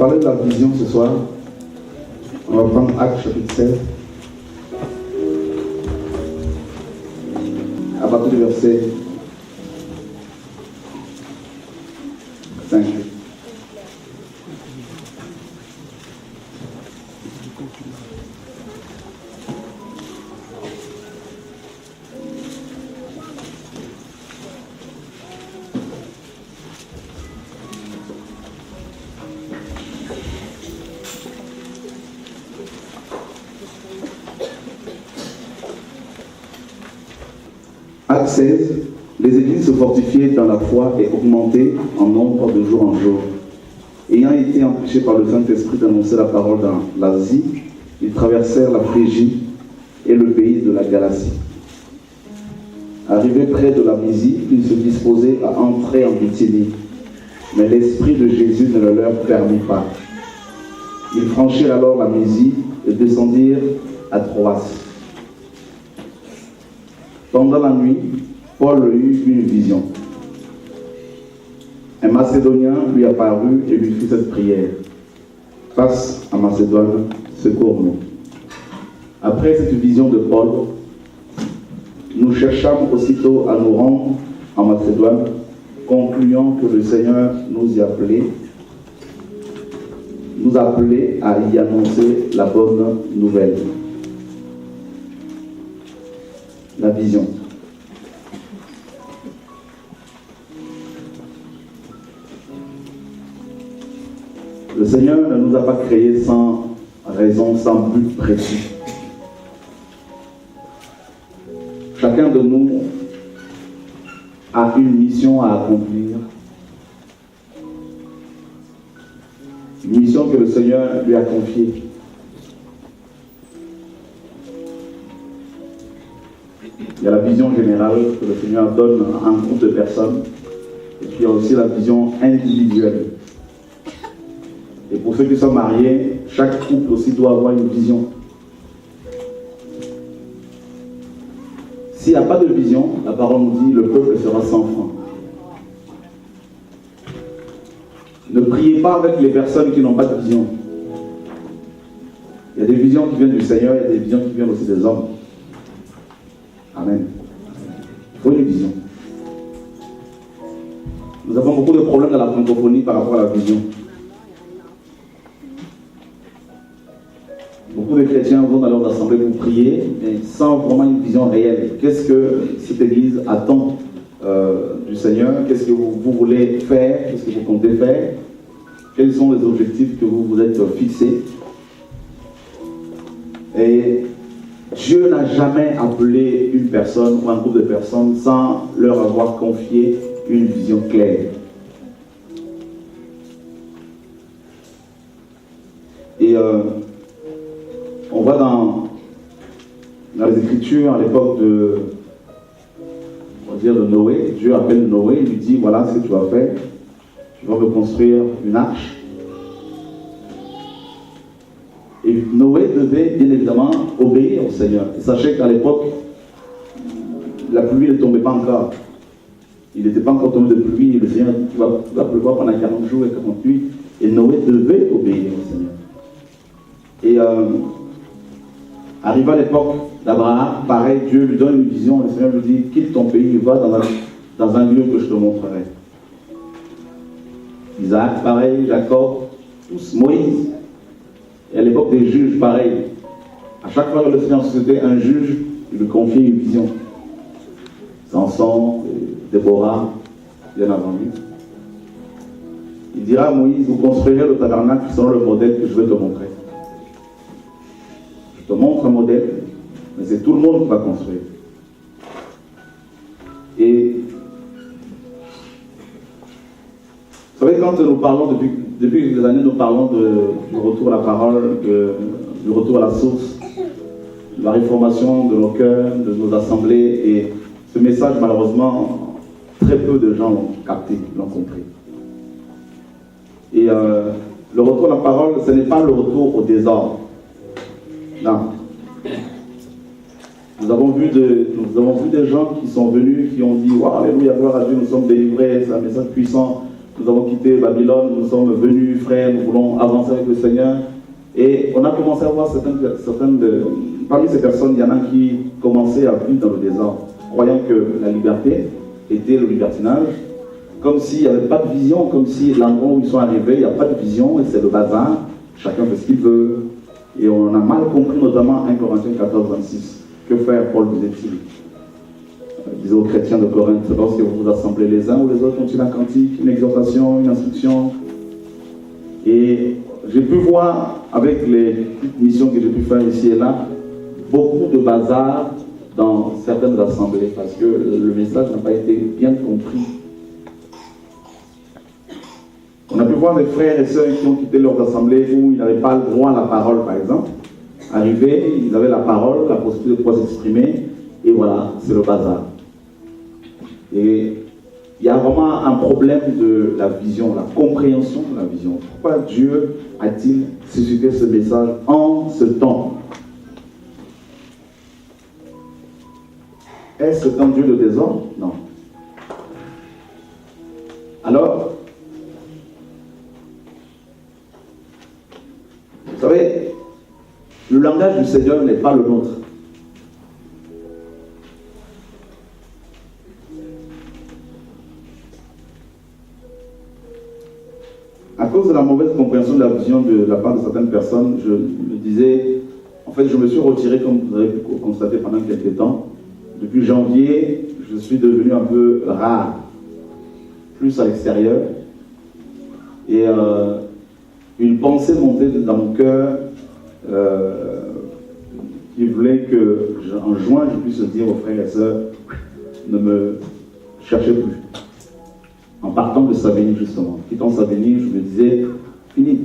parler de la vision ce soir. On va prendre Actes chapitre 16. À partir du verset 5. Acte 16, les églises se fortifiaient dans la foi et augmentaient en nombre de jour en jour. Ayant été empêchés par le Saint-Esprit d'annoncer la parole dans l'Asie, ils traversèrent la Phrygie et le pays de la Galatie. Arrivés près de la Mysie, ils se disposaient à entrer en Bithynie, mais l'Esprit de Jésus ne le leur permit pas. Ils franchirent alors la Mysie et descendirent à Troas. Pendant la nuit, Paul eut une vision. Un Macédonien lui apparut et lui fit cette prière. Face à Macédoine, secours-nous. Après cette vision de Paul, nous cherchâmes aussitôt à nous rendre en Macédoine, concluant que le Seigneur nous appelait à y annoncer la bonne nouvelle. La vision. Le Seigneur ne nous a pas créés sans raison, sans but précis. Chacun de nous a une mission à accomplir. Une mission que le Seigneur lui a confiée. Il y a la vision générale que le Seigneur donne à un groupe de personnes. Et puis il y a aussi la vision individuelle. Et pour ceux qui sont mariés, chaque couple aussi doit avoir une vision. S'il n'y a pas de vision, la parole nous dit le peuple sera sans frein. Ne priez pas avec les personnes qui n'ont pas de vision. Il y a des visions qui viennent du Seigneur, il y a des visions qui viennent aussi des hommes. Amen. Il faut une vision. Nous avons beaucoup de problèmes dans la francophonie par rapport à la vision. Beaucoup de chrétiens vont dans leurs assemblées pour prier, mais sans vraiment une vision réelle. Qu'est-ce que cette église attend du Seigneur? Qu'est-ce que vous voulez faire? Qu'est-ce que vous comptez faire? Quels sont les objectifs que vous vous êtes fixés? Et Dieu n'a jamais appelé une personne ou un groupe de personnes sans leur avoir confié une vision claire. Et on va dans les Écritures à l'époque de Noé. Dieu appelle Noé, il lui dit voilà ce que tu vas faire. Tu vas me construire une arche. Et Noé devait bien évidemment obéir au Seigneur. Et sachez qu'à l'époque, la pluie ne tombait pas encore. Il n'était pas encore tombé de pluie. Le Seigneur dit, tu vas pleuvoir pendant 40 jours et 40 nuits. Et Noé devait obéir au Seigneur. Et arrivé à l'époque d'Abraham, pareil, Dieu lui donne une vision. Le Seigneur lui dit, quitte ton pays, va dans un lieu que je te montrerai. Isaac, pareil, Jacob, tous, Moïse. Et à l'époque des juges, pareil. À chaque fois que le Seigneur suscitait un juge, il lui confiait une vision. Samson, Déborah, bien avant lui. Il dira à Moïse, vous construirez le tabernacle selon le modèle que je vais te montrer. Je te montre un modèle, mais c'est tout le monde qui va construire. Et vous savez, quand nous parlons, depuis quelques années, nous parlons du retour à la parole, du retour à la source, de la réformation de nos cœurs, de nos assemblées. Et ce message, malheureusement, très peu de gens l'ont capté, l'ont compris. Et le retour à la parole, ce n'est pas le retour au désordre. Non. Nous avons vu des gens qui sont venus, qui ont dit « Waouh, alléluia, gloire à Dieu, nous sommes délivrés, c'est un message puissant. » nous avons quitté Babylone, nous sommes venus, frères, nous voulons avancer avec le Seigneur. Et on a commencé à voir parmi ces personnes, il y en a qui commençaient à vivre dans le désordre, croyant que la liberté était le libertinage, comme s'il n'y avait pas de vision, comme si l'endroit où ils sont arrivés, il n'y a pas de vision, et c'est le bazar, chacun fait ce qu'il veut. Et on a mal compris notamment 1 Corinthiens 14, 26. Que faire, Paul disait-il? Il disait aux chrétiens de Corinthe, lorsque vous vous assemblez les uns ou les autres, ont-ils un cantique, une exhortation, une instruction? Et j'ai pu voir, avec les petites missions que j'ai pu faire ici et là, beaucoup de bazar dans certaines assemblées, parce que le message n'a pas été bien compris. On a pu voir des frères et sœurs qui ont quitté leurs assemblées où ils n'avaient pas le droit à la parole, par exemple. Arrivés, ils avaient la parole, la possibilité de pouvoir s'exprimer, et voilà, c'est le bazar. Et il y a vraiment un problème de la vision, la compréhension de la vision. Pourquoi Dieu a-t-il suscité ce message en ce temps? Est-ce que quand Dieu le désordre? Non. Alors, vous savez, le langage du Seigneur n'est pas le nôtre. À cause de la mauvaise compréhension de la vision de la part de certaines personnes, je me disais, en fait, je me suis retiré, comme vous avez pu constater pendant quelques temps. Depuis janvier, je suis devenu un peu rare, plus à l'extérieur. Et une pensée montait dans mon cœur qui voulait qu'en juin, je puisse dire aux frères et sœurs, ne me cherchez plus. En partant de Savigny, justement. Quittant Savigny, je me disais, fini.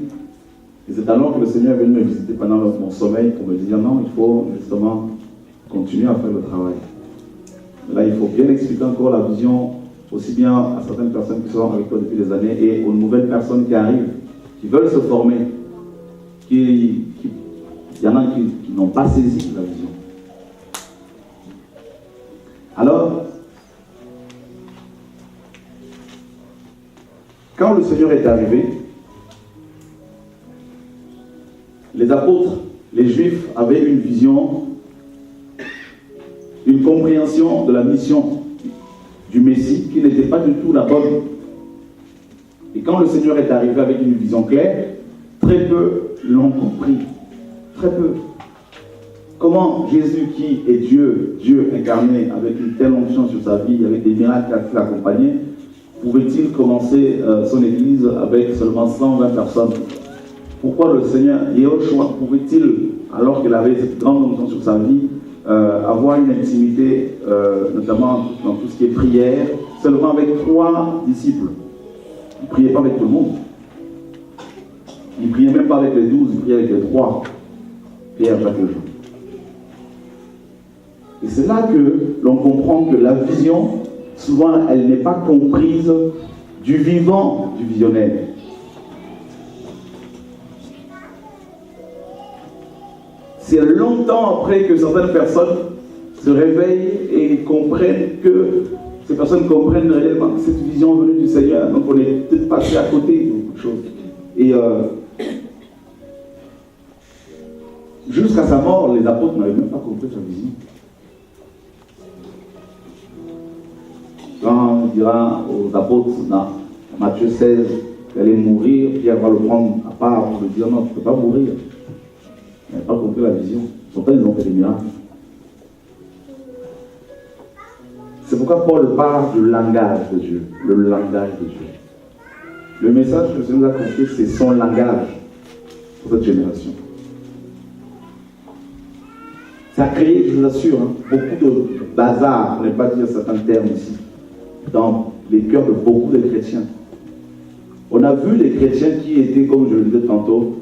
Et c'est alors que le Seigneur est venu me visiter pendant mon sommeil pour me dire, non, il faut justement continuer à faire le travail. Là, il faut bien expliquer encore la vision, aussi bien à certaines personnes qui sont avec toi depuis des années et aux nouvelles personnes qui arrivent, qui veulent se former. Il y en a qui n'ont pas saisi la vision. Alors, quand le Seigneur est arrivé, les apôtres, les Juifs avaient une vision, une compréhension de la mission du Messie qui n'était pas du tout la bonne. Et quand le Seigneur est arrivé avec une vision claire, très peu l'ont compris. Très peu. Comment Jésus, qui est Dieu, Dieu incarné, avec une telle onction sur sa vie, avec des miracles qui l'accompagnaient, pouvait-il commencer son église avec seulement 120 personnes? Pourquoi le Seigneur Yehoshua pouvait-il, alors qu'il avait cette grande onction sur sa vie, avoir une intimité, notamment dans tout ce qui est prière, seulement avec 3 disciples? Il ne priait pas avec tout le monde. Il ne priait même pas avec les 12, il priait avec les 3. Pierre, Jacques et Jean. Et c'est là que l'on comprend que la vision, souvent, elle n'est pas comprise du vivant du visionnaire. C'est longtemps après que certaines personnes se réveillent et comprennent que ces personnes comprennent réellement que cette vision venue du Seigneur. Donc on est peut-être passé à côté de beaucoup de choses. Et jusqu'à sa mort, les apôtres n'avaient même pas compris sa vision. Quand on dira aux apôtres, dans Matthieu 16, qu'il allait mourir, Pierre va le prendre à part pour lui dire non, tu ne peux pas mourir. Ils n'avaient pas compris la vision. Pourtant, ils ont fait des miracles. C'est pourquoi Paul parle du langage de Dieu. Le langage de Dieu. Le message que le Seigneur nous a confié, c'est son langage pour cette génération. Ça a créé, je vous assure, beaucoup de bazar, pour ne pas dire certains termes ici, dans les cœurs de beaucoup de chrétiens. On a vu les chrétiens qui étaient, comme je le disais tantôt,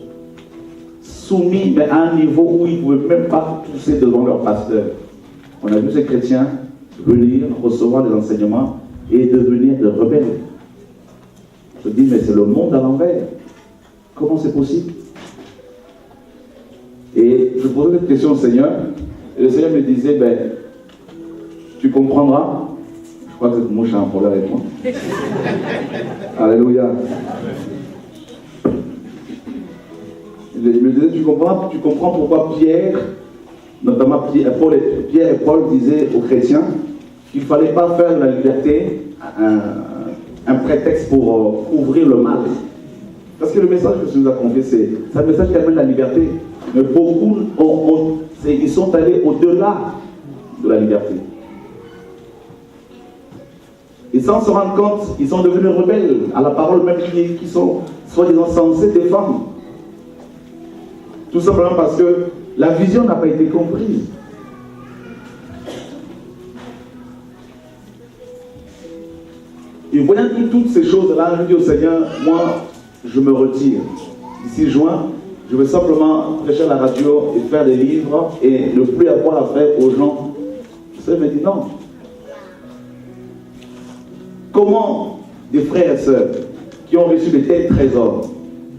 soumis, mais à un niveau où ils ne pouvaient même pas pousser devant leur pasteur. On a vu ces chrétiens venir, recevoir des enseignements et devenir des rebelles. Je dis, mais c'est le monde à l'envers. Comment c'est possible? Et je posais cette question au Seigneur, et le Seigneur me disait, tu comprendras. Je Je crois que cette mouche a un problème avec moi. Alléluia. Il me disait, tu comprends pourquoi Pierre, notamment Pierre et Paul disaient aux chrétiens qu'il ne fallait pas faire de la liberté un prétexte pour couvrir le mal. Parce que le message que tu nous as confié, c'est un message qui amène la liberté. Mais beaucoup, ils sont allés au-delà de la liberté. Et sans se rendre compte, ils sont devenus rebelles à la parole même qui sont soi-disant censés défendre. Tout simplement parce que la vision n'a pas été comprise. Et voyant toutes ces choses-là, je dis au Seigneur, moi, je me retire. D'ici juin, je vais simplement prêcher à la radio et faire des livres et ne plus avoir à faire aux gens. Le Seigneur me dit non. Comment des frères et sœurs qui ont reçu de tels trésors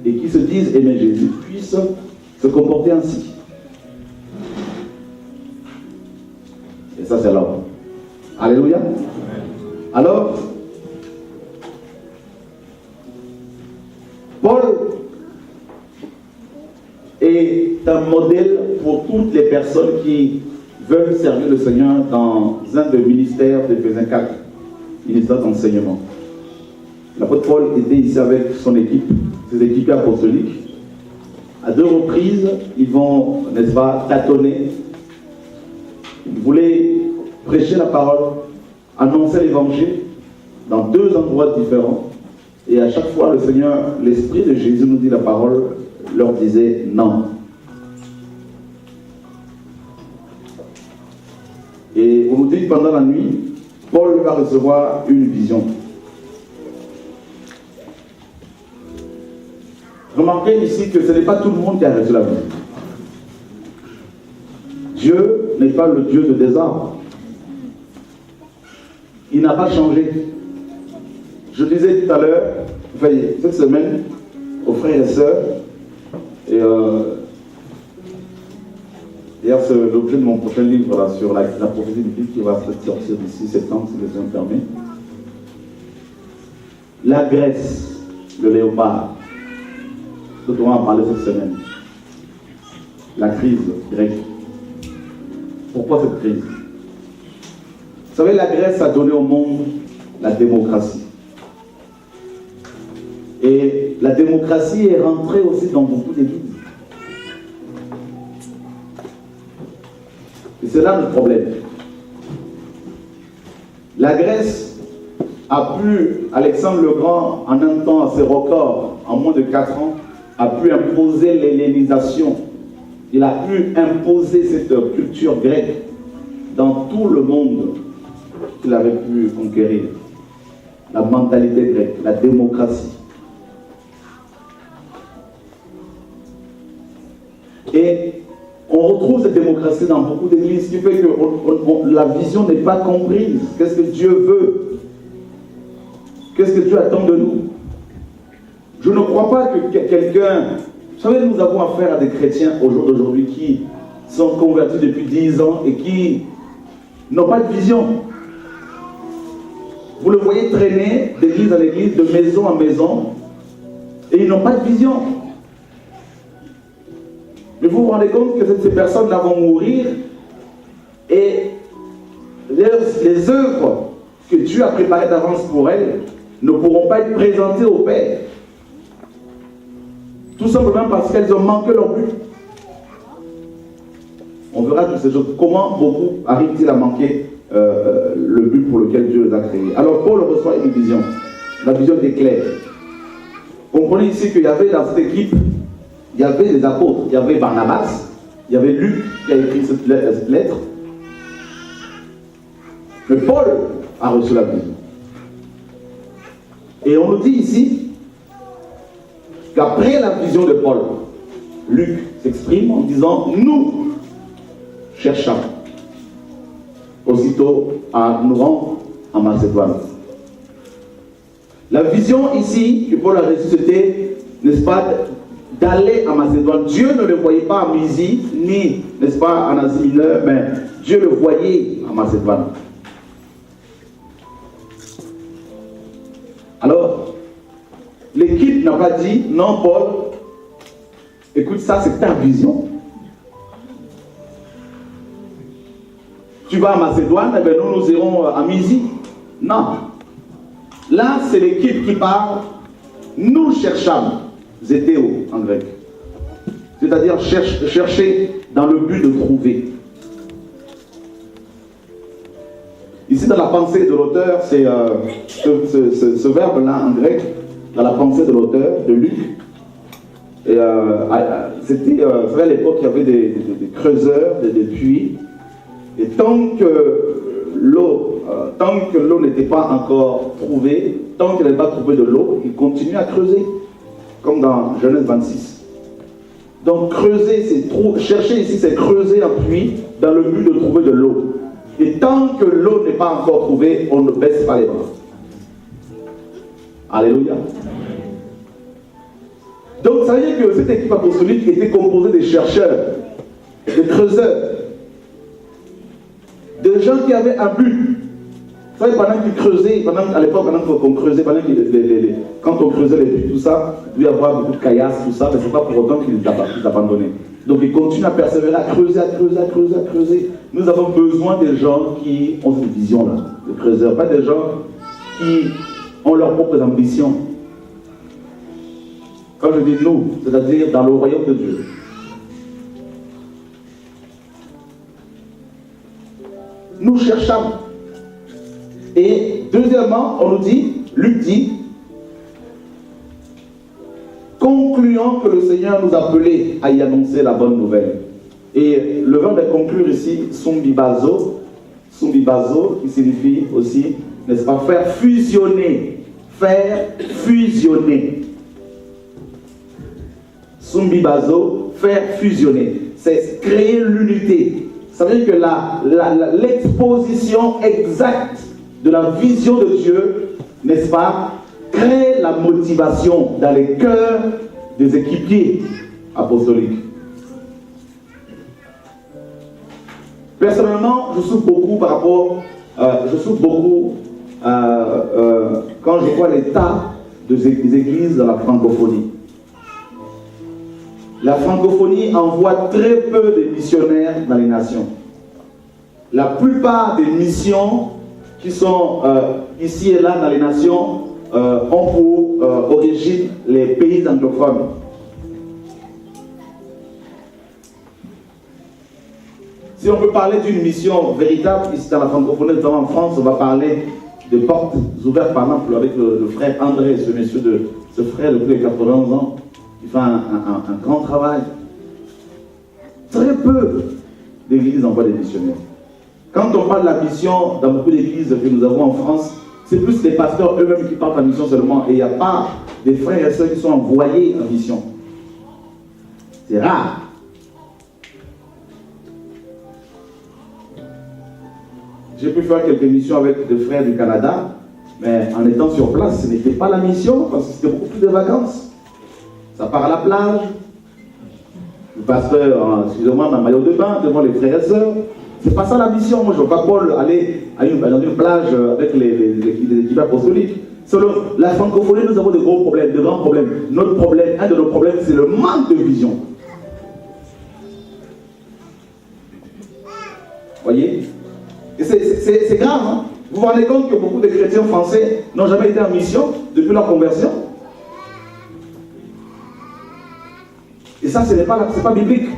et qui se disent aimer Jésus puissent se comporter ainsi? Et ça, c'est l'homme. Alléluia. Alors, Paul est un modèle pour toutes les personnes qui veulent servir le Seigneur dans un des ministères d'Éphésiens 4, ministère d'enseignement. L'apôtre Paul était ici avec son équipe, ses équipes apostoliques. À 2 reprises, ils vont, n'est-ce pas, tâtonner. Ils voulaient prêcher la parole, annoncer l'évangile dans 2 endroits différents. Et à chaque fois, le Seigneur, l'Esprit de Jésus nous dit la parole, leur disait non. Et on nous dit que pendant la nuit, Paul va recevoir une vision. Remarquez ici que ce n'est pas tout le monde qui a reçu la vision. Dieu n'est pas le Dieu de désordre. Il n'a pas changé. Je disais tout à l'heure, cette semaine, aux frères et sœurs, et d'ailleurs c'est l'objet de mon prochain livre là, sur la prophétie biblique qui va sortir d'ici septembre, si le Seigneur permet. La Grèce, le léopard, dont on va en parler cette semaine. La crise grecque. Pourquoi cette crise? Vous savez, la Grèce a donné au monde la démocratie. Et la démocratie est rentrée aussi dans beaucoup d'églises. Et c'est là le problème. La Grèce a pu, Alexandre le Grand, en un temps assez record, en moins de 4 ans, a pu imposer l'hellénisation. Il a pu imposer cette culture grecque dans tout le monde qu'il avait pu conquérir. La mentalité grecque, la démocratie. Et on retrouve cette démocratie dans beaucoup d'églises, ce qui fait que la vision n'est pas comprise. Qu'est-ce que Dieu veut? Qu'est-ce que Dieu attend de nous? Je ne crois pas que quelqu'un... Vous savez, nous avons affaire à des chrétiens au jour d'aujourd'hui qui sont convertis depuis 10 ans et qui n'ont pas de vision. Vous le voyez traîner d'église en église, de maison en maison, et ils n'ont pas de vision. Mais vous vous rendez compte que ces personnes-là vont mourir et les œuvres que Dieu a préparées d'avance pour elles ne pourront pas être présentées au Père. Tout simplement parce qu'elles ont manqué leur but. On verra toutes ces choses. Comment beaucoup arrivent-ils à manquer le but pour lequel Dieu les a créés? Alors Paul reçoit une vision. La vision était claire. Comprenez ici qu'il y avait dans cette équipe, il y avait des apôtres. Il y avait Barnabas, il y avait Luc qui a écrit cette lettre. Mais Paul a reçu la vision. Et on nous dit ici qu'après la vision de Paul, Luc s'exprime en disant « Nous cherchons aussitôt à nous rendre en Macédoine. » La vision ici que Paul a reçue, c'était, n'est-ce pas, d'aller en Macédoine. Dieu ne le voyait pas en Mysie, ni, n'est-ce pas, en Asie mineure, mais Dieu le voyait en Macédoine. l'équipe n'a pas dit, non Paul, écoute ça c'est ta vision. Tu vas à Macédoine, eh bien nous irons à Mysie. Non. Là c'est l'équipe qui parle, nous cherchons, zétéo en grec. C'est-à-dire chercher dans le but de trouver. Ici, dans la pensée de l'auteur, c'est ce verbe-là en grec, dans la pensée de l'auteur, de Luc. C'était à l'époque, il y avait des creuseurs, des puits. Et tant que l'eau n'était pas encore trouvée, tant qu'il n'avait pas trouvé de l'eau, il continuait à creuser, comme dans Genèse 26. Donc creuser, c'est chercher ici, c'est creuser un puits dans le but de trouver de l'eau. Et tant que l'eau n'est pas encore trouvée, on ne baisse pas les bras. Alléluia. Donc ça veut dire que cette équipe apostolique était composée de chercheurs, de creuseurs, de gens qui avaient un but. Vous savez, pendant qu'ils creusaient, à l'époque, pendant qu'on creusait, quand on creusait les puits, tout ça, il devait y avoir beaucoup de caillasses, tout ça, mais ce n'est pas pour autant qu'ils abandonnaient. Donc ils continuent à persévérer, à creuser, à creuser, à creuser, à creuser. Nous avons besoin des gens qui ont cette vision-là, de creuseurs, pas des gens qui ont leurs propres ambitions. Quand je dis nous, c'est-à-dire dans le royaume de Dieu. Nous cherchons. Et deuxièmement, on nous dit, Luc dit, concluant que le Seigneur nous appelait à y annoncer la bonne nouvelle. Et le verbe de conclure ici, sumbibazo, qui signifie aussi, n'est-ce pas, faire fusionner. Faire fusionner. Sumbibazo, faire fusionner. C'est créer l'unité. Ça veut dire que l'exposition exacte de la vision de Dieu, n'est-ce pas, crée la motivation dans les cœurs des équipiers apostoliques. Personnellement, je souffre beaucoup par rapport, quand je vois l'état des églises dans la francophonie. La francophonie envoie très peu de missionnaires dans les nations. La plupart des missions qui sont ici et là dans les nations ont pour origine les pays anglophones. Si on peut parler d'une mission véritable, ici dans la francophonie, notamment en France, on va parler de portes ouvertes, par exemple, avec le frère André, ce frère de plus de 91 ans, qui fait un grand travail. Très peu d'églises envoient des missionnaires. Quand on parle de la mission dans beaucoup d'églises que nous avons en France, c'est plus les pasteurs eux-mêmes qui parlent de la mission seulement. Et il n'y a pas des frères et sœurs qui sont envoyés en mission. C'est rare. J'ai pu faire quelques missions avec des frères du Canada, mais en étant sur place, ce n'était pas la mission, parce que c'était beaucoup plus de vacances. Ça part à la plage. Le pasteur, excusez-moi, ma maillot de bain devant les frères et sœurs. C'est pas ça la mission. Moi, je ne veux pas Paul aller dans une plage avec les équipes apostoliques. Selon la francophonie, nous avons de gros problèmes, de grands problèmes. Notre problème, un de nos problèmes, c'est le manque de vision. Voyez? Et c'est grave, hein? Vous vous rendez compte que beaucoup de chrétiens français n'ont jamais été en mission depuis leur conversion? Et ça, ce n'est pas biblique.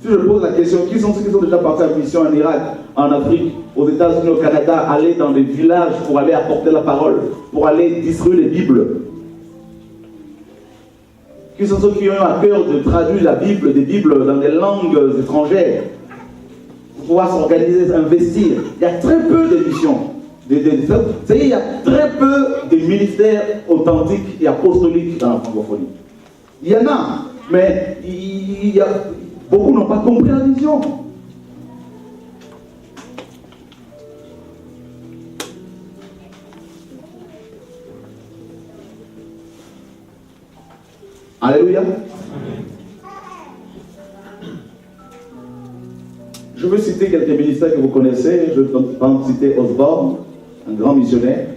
Si je pose la question, qui sont ceux qui sont déjà partis en mission en Irak, en Afrique, aux États-Unis, au Canada, aller dans des villages pour aller apporter la parole, pour aller distribuer les Bibles? Qui sont ceux qui ont eu à cœur de traduire la Bible, des Bibles dans des langues étrangères, pour pouvoir s'organiser, investir? Il y a très peu de missions. Il y a très peu de ministères authentiques et apostoliques dans la francophonie. Il y en a, mais beaucoup n'ont pas compris la vision. Alléluia. Je veux citer quelques ministères que vous connaissez. Je vais citer Osborne, un grand missionnaire.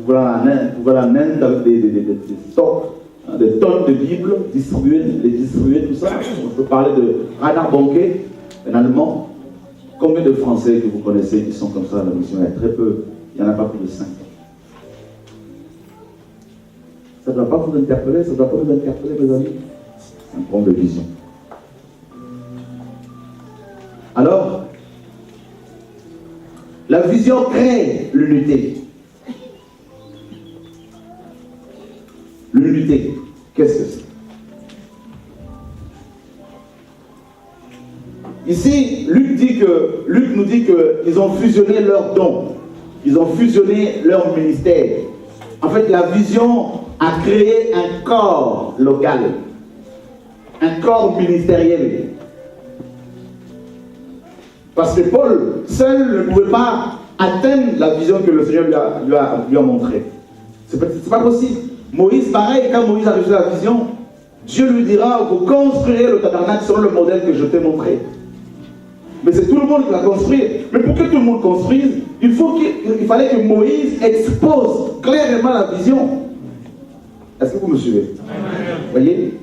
voilà en Inde avec des stocks, hein, des tonnes de Bibles distribuées, tout ça. On peut parler de Reinhard Bonnke, un Allemand. Combien de Français que vous connaissez qui sont comme ça dans la mission? Il y a très peu, il n'y en a pas plus de 5. Ça ne doit pas vous interpeller, mes amis. C'est un problème de vision. Alors, la vision crée l'unité. L'unité, qu'est-ce que c'est? Ici, Luc nous dit qu'ils ont fusionné leurs dons. Ils ont fusionné leur ministère. En fait, la vision a créé un corps local. Un corps ministériel. Parce que Paul, seul, ne pouvait pas atteindre la vision que le Seigneur lui a montrée. C'est pas possible. Moïse, pareil, quand Moïse a reçu la vision, Dieu lui dira, vous construirez le tabernacle selon le modèle que je t'ai montré. Mais c'est tout le monde qui l'a construit. Mais pour que tout le monde construise, il fallait que Moïse expose clairement la vision. Est-ce que vous me suivez? Vous voyez?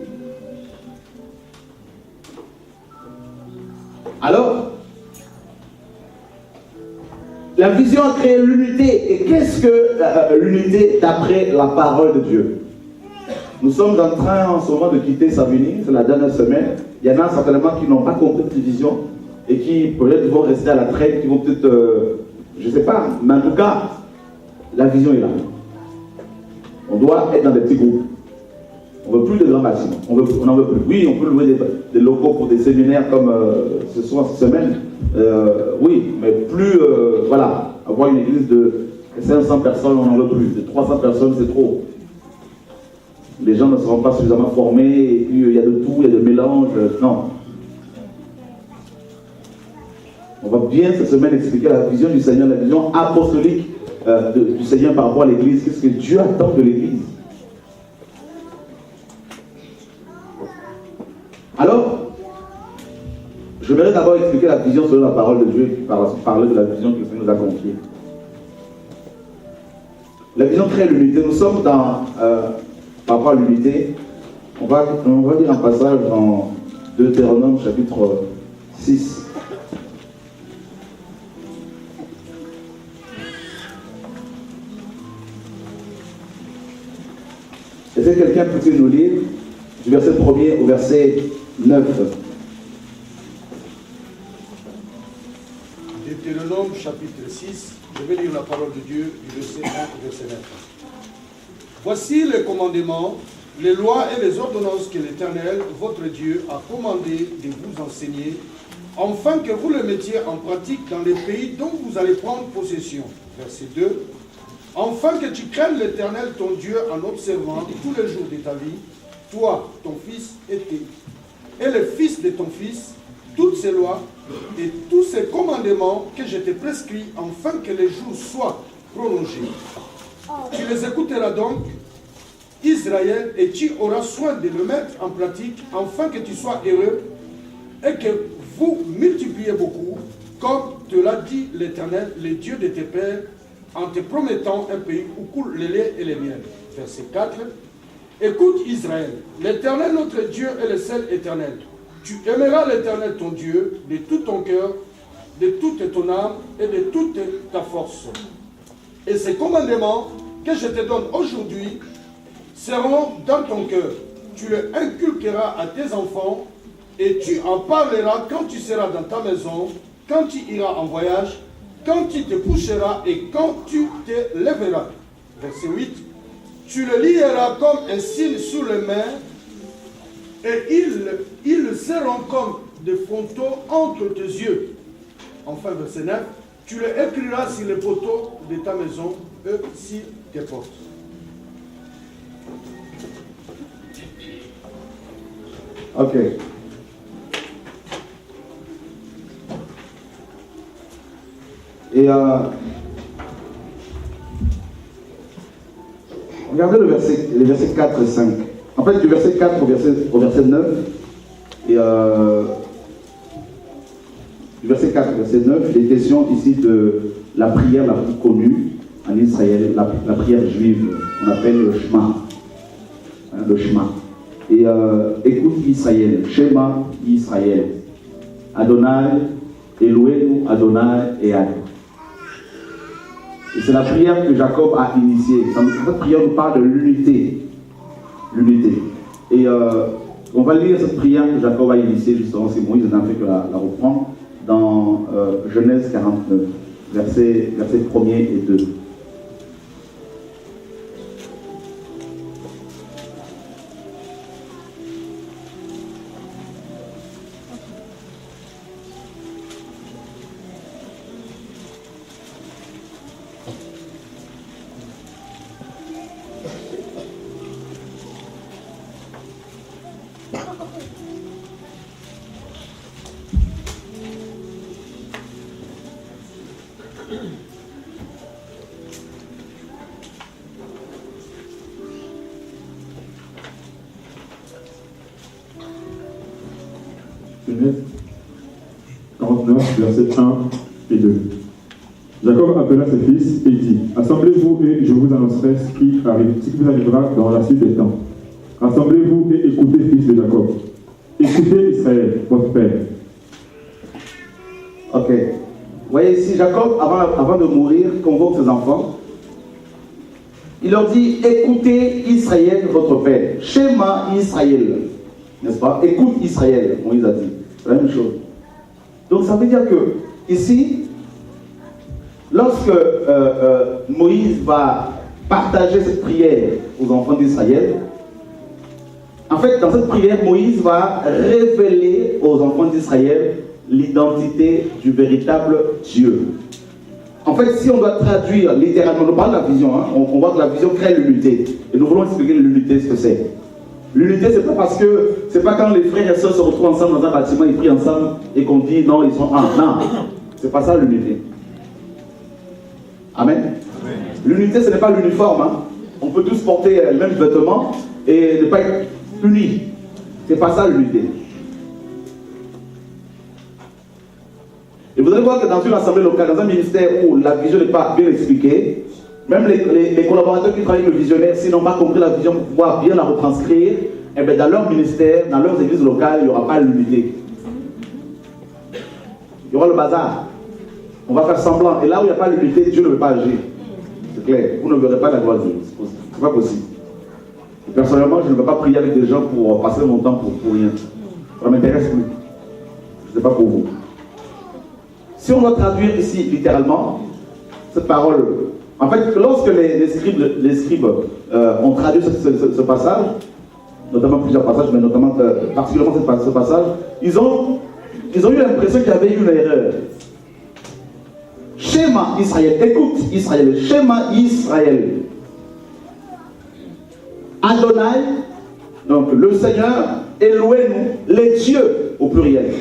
Alors, la vision a créé l'unité. Et qu'est-ce que l'unité d'après la parole de Dieu? Nous sommes en train en ce moment de quitter Savigny, c'est la dernière semaine. Il y en a certainement qui n'ont pas compris cette vision et qui peut-être vont rester à la traîne, qui vont peut-être, je ne sais pas, mais en tout cas, la vision est là. On doit être dans des petits groupes. On ne veut plus de grands bâtiments. On n'en veut plus. Oui, on peut louer des locaux pour des séminaires comme ce soir, cette semaine. Oui, mais plus, voilà, avoir une église de 500 personnes, on n'en veut plus. De 300 personnes, c'est trop. Les gens ne seront pas suffisamment formés, et puis il y a de tout, il y a de mélange. Non. On va bien cette semaine expliquer la vision du Seigneur, la vision apostolique du Seigneur par rapport à l'Église. Qu'est-ce que Dieu attend de l'Église? Alors, je voudrais d'abord expliquer la vision selon la parole de Dieu, et puis par la suite parler de la vision que le Seigneur nous a confiée. La vision crée l'unité. Nous sommes dans, par rapport à l'unité, on va lire un passage dans Deutéronome chapitre 6. Est-ce que quelqu'un peut nous lire du verset 1er au verset 9? Deutéronome chapitre 6, je vais lire la parole de Dieu du verset 1 au verset 9. Voici les commandements, les lois et les ordonnances que l'Éternel, votre Dieu, a commandé de vous enseigner, afin que vous les mettiez en pratique dans les pays dont vous allez prendre possession. Verset 2. Afin que tu craignes l'Éternel ton Dieu en observant tous les jours de ta vie, toi, ton fils et le fils de ton fils, toutes ces lois et tous ces commandements que je te prescris, afin que les jours soient prolongés. Tu les écouteras donc, Israël, et tu auras soin de le mettre en pratique, afin que tu sois heureux et que vous multipliez beaucoup, comme te l'a dit l'Éternel, le Dieu de tes pères, en te promettant un pays où coule le lait et le miel. Verset 4. Écoute Israël, l'Éternel notre Dieu est le seul éternel. Tu aimeras l'Éternel ton Dieu de tout ton cœur, de toute ton âme et de toute ta force. Et ces commandements que je te donne aujourd'hui seront dans ton cœur. Tu les inculqueras à tes enfants et tu en parleras quand tu seras dans ta maison, quand tu iras en voyage, quand tu te coucheras et quand tu te lèveras. Verset 8. Tu le lieras comme un signe sous les mains et ils seront comme des frontaux entre tes yeux. Enfin, verset 9. Tu les écriras sur les poteaux de ta maison et sur tes portes. Ok. Et regardez les versets 4 et 5. En fait, du verset 4 au verset 9, et du verset 4 au verset 9, il est question ici de la prière la plus connue, en Israël, la prière juive, on appelle le Shema. Le Shema. Et écoute Israël, Shema Israël. Adonai, Elohenu, Adonai et Ad. Et c'est la prière que Jacob a initiée. Cette prière nous parle de l'unité. L'unité. Et on va lire cette prière que Jacob a initiée, justement, c'est Moïse en a fait que la reprend, dans Genèse 49, versets 1er et 2. Genèse 49, versets 1 et 2. Jacob appela ses fils et dit, assemblez-vous et je vous annoncerai ce qui vous arrivera dans la suite des temps. Rassemblez-vous et écoutez, fils de Jacob. Écoutez Israël, votre père. Ok. Vous voyez ici, Jacob, avant de mourir, convoque ses enfants. Il leur dit, écoutez Israël, votre père. Shema Israël. N'est-ce pas? Écoute Israël, Moïse a dit. C'est la même chose. Donc ça veut dire que, ici, lorsque Moïse va partager cette prière aux enfants d'Israël, en fait, dans cette prière, Moïse va révéler aux enfants d'Israël l'identité du véritable Dieu. En fait, si on doit traduire littéralement, on parle de la vision, hein, on voit que la vision crée l'unité. Et nous voulons expliquer l'unité, ce que c'est. L'unité, c'est pas parce que, c'est pas quand les frères et sœurs se retrouvent ensemble dans un bâtiment, ils prient ensemble et qu'on dit non, ils sont un. Non, c'est pas ça l'unité. Amen. Amen. L'unité, ce n'est pas l'uniforme. Hein. On peut tous porter les mêmes vêtements et ne pas être unis. C'est pas ça l'unité. Et vous allez voir que dans une assemblée locale, dans un ministère où la vision n'est pas bien expliquée, même les collaborateurs qui travaillent avec le visionnaire, s'ils n'ont pas compris la vision pour pouvoir bien la retranscrire, eh bien dans leur ministère, dans leurs églises locales, il n'y aura pas l'unité. Il y aura le bazar. On va faire semblant. Et là où il n'y a pas l'unité, Dieu ne veut pas agir. C'est clair. Vous ne verrez pas la gloire de Dieu. C'est pas possible. Et personnellement, je ne veux pas prier avec des gens pour passer mon temps pour rien. Ça ne m'intéresse plus. Ce n'est pas pour vous. Si on doit traduire ici littéralement cette parole, en fait, lorsque les scribes ont traduit ce passage, notamment plusieurs passages, mais notamment particulièrement ce passage, ils ont eu l'impression qu'il y avait une erreur. Shema Israël, écoute Israël, Shema Israël. Adonai, donc le Seigneur, Elohenu, les dieux au pluriel.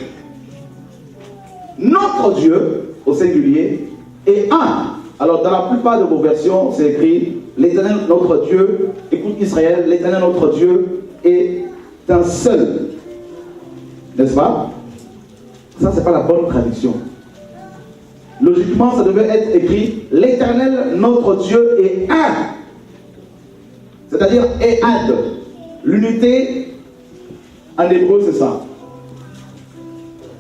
Notre Dieu, au singulier, est un. Alors, dans la plupart de vos versions, c'est écrit l'Éternel, notre Dieu, écoute Israël, l'Éternel, notre Dieu, est un seul. N'est-ce pas? Ça, c'est pas la bonne traduction. Logiquement, ça devait être écrit l'Éternel, notre Dieu, est un. C'est-à-dire Ehad. L'unité, en hébreu, c'est ça.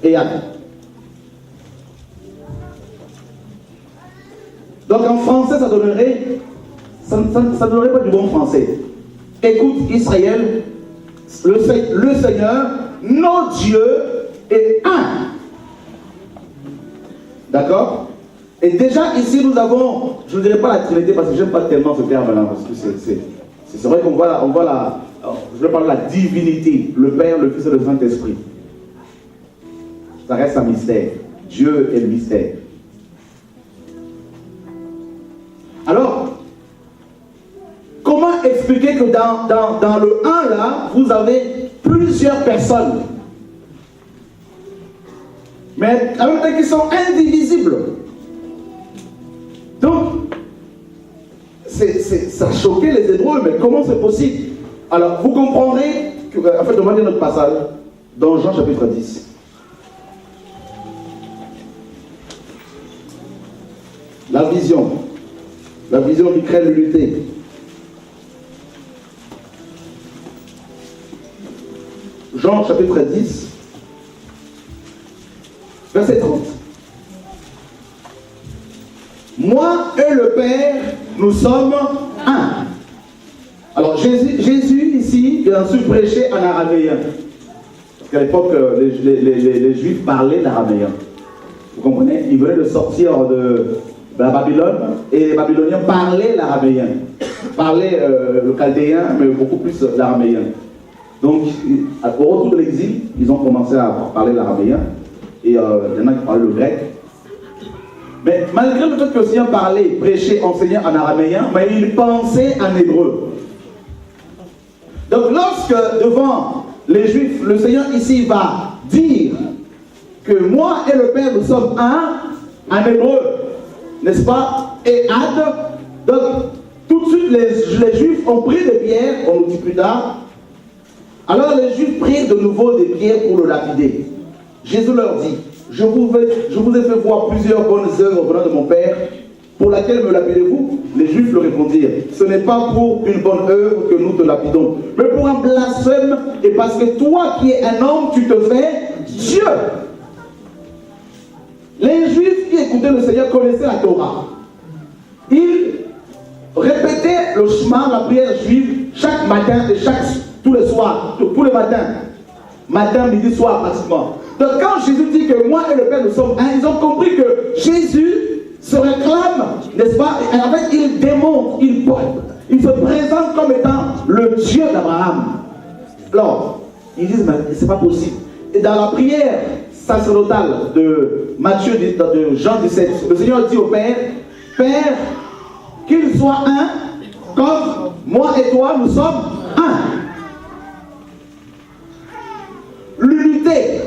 Ehad. Donc en français, ça ne donnerait pas du bon français. Écoute Israël, le Seigneur, notre Dieu est un. D'accord? Et déjà ici nous avons, je ne dirais pas la Trinité parce que je n'aime pas tellement ce terme-là, parce que c'est vrai qu'on voit je vais parler de la divinité, le Père, le Fils et le Saint-Esprit. Ça reste un mystère. Dieu est le mystère. Alors, comment expliquer que dans le 1 là, vous avez plusieurs personnes, mais en même temps qui sont indivisibles? Donc, ça choquait les Hébreux, mais comment c'est possible? Alors, vous comprendrez que, en fait, demandez notre passage dans Jean chapitre 10. La vision. La vision qui crée l'unité. Jean chapitre 10, verset 30. Moi et le Père, nous sommes un. Alors Jésus ici, il a su prêcher en araméen. Parce qu'à l'époque, les Juifs parlaient l'araméen. Vous comprenez? Ils venaient de sortir de la Babylone et les Babyloniens parlaient l'araméen. Parlaient le chaldéen, mais beaucoup plus l'araméen. Donc, au retour de l'exil, ils ont commencé à parler l'araméen. Et il y en a qui parlaient le grec. Mais malgré le fait que le Seigneur parlait, prêchait, enseignait en araméen, mais il pensait en hébreu. Donc lorsque devant les Juifs, le Seigneur ici va dire que moi et le Père nous sommes un, en hébreu, n'est-ce pas? Et ad, donc tout de suite les Juifs ont pris des pierres, on nous dit plus tard. Alors les Juifs prirent de nouveau des pierres pour le lapider. Jésus leur dit, je vous ai fait voir plusieurs bonnes œuvres venant de mon Père, pour laquelle me lapidez-vous? Les Juifs le répondirent, ce n'est pas pour une bonne œuvre que nous te lapidons, mais pour un blasphème, et parce que toi qui es un homme, tu te fais Dieu. Les Juifs qui écoutaient le Seigneur connaissaient la Torah. Ils répétaient le chemin, la prière juive, chaque matin et tous les soirs, tous les matins. Matin, midi, soir, pratiquement. Donc quand Jésus dit que moi et le Père nous sommes un, ils ont compris que Jésus se réclame, n'est-ce pas? Et en fait, il démontre, il se présente comme étant le Dieu d'Abraham. Alors, ils disent, mais c'est pas possible. Et dans la prière sacerdotale de Matthieu, de Jean 17, le Seigneur dit au Père, Père, qu'il soit un, comme moi et toi, nous sommes un. L'unité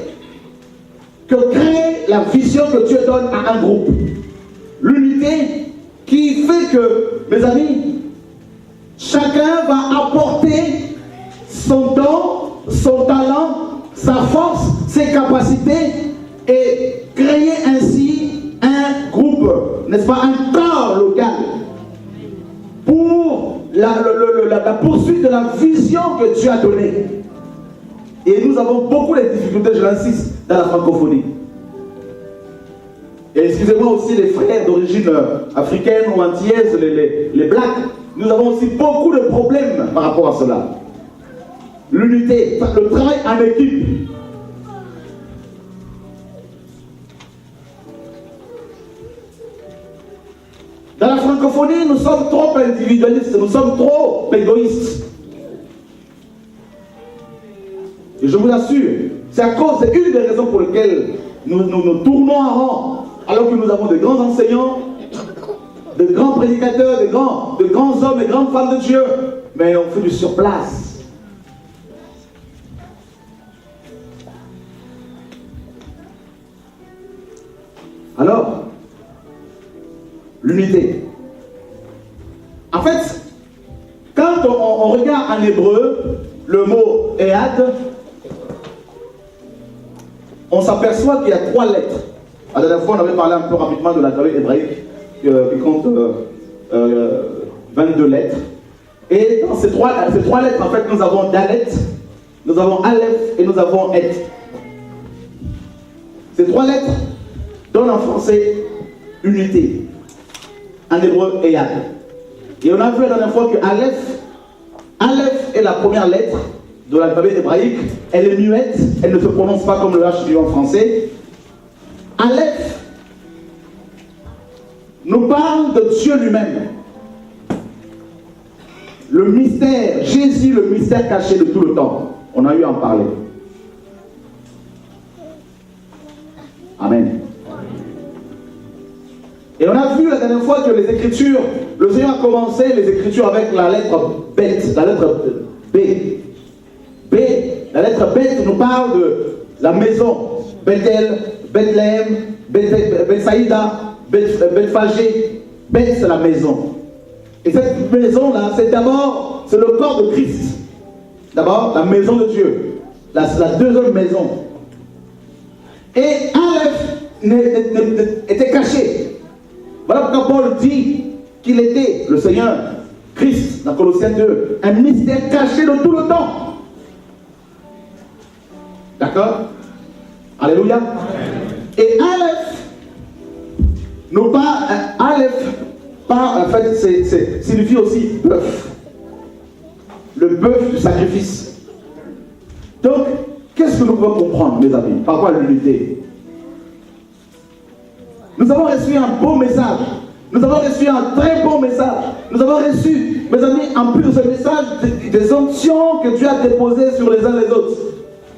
que crée la vision que Dieu donne à un groupe. L'unité qui fait que, mes amis, chacun va apporter son don, son talent, sa force, ses capacités et créer ainsi un groupe, n'est-ce pas, un corps local pour la poursuite de la vision que Dieu a donnée. Et nous avons beaucoup de difficultés, je l'insiste, dans la francophonie. Et excusez-moi aussi les frères d'origine africaine ou antillaise, les blacks, nous avons aussi beaucoup de problèmes par rapport à cela. L'unité, le travail en équipe. Dans la francophonie, nous sommes trop individualistes, nous sommes trop égoïstes. Et je vous assure, c'est une des raisons pour lesquelles nous tournons en rond, alors que nous avons de grands enseignants, de grands prédicateurs, de grands hommes et grandes femmes de Dieu, mais on fait du surplace. Alors, l'unité. En fait, quand on regarde en hébreu le mot Ehad, on s'aperçoit qu'il y a 3 lettres. La dernière fois, on avait parlé un peu rapidement de l'alphabet hébraïque qui compte 22 lettres. Et dans ces trois lettres, en fait, nous avons Dalet, nous avons Aleph et nous avons Et. Ces 3 lettres donnent en français unité. En hébreu, Ehad. Et on a vu la dernière fois que Aleph est la première lettre de l'alphabet hébraïque, elle est muette, elle ne se prononce pas comme le H en français. Aleph nous parle de Dieu lui-même. Le mystère, Jésus, le mystère caché de tout le temps. On a eu à en parler. Amen. Et on a vu la dernière fois que les Écritures, le Seigneur a commencé les Écritures avec la lettre Bet, la lettre B. B, la lettre Bet nous parle de la maison. Bethel, Bethléem, Bethsaïda, Bethphagé. Bet, c'est la maison. Et cette maison-là, c'est le corps de Christ. D'abord, la maison de Dieu. La deuxième maison. Et Aleph était caché. Voilà pourquoi Paul dit qu'il était, le Seigneur, Christ, dans Colossiens 2, un mystère caché de tout le temps. D'accord? Alléluia. Et Aleph, nous pas Aleph, en fait, signifie aussi bœuf. Le bœuf du sacrifice. Donc, qu'est-ce que nous pouvons comprendre, mes amis, par rapport à l'unité? Nous avons reçu un beau message. Nous avons reçu un très bon message. Nous avons reçu, mes amis, en plus de ce message, des onctions que Dieu a déposées sur les uns les autres.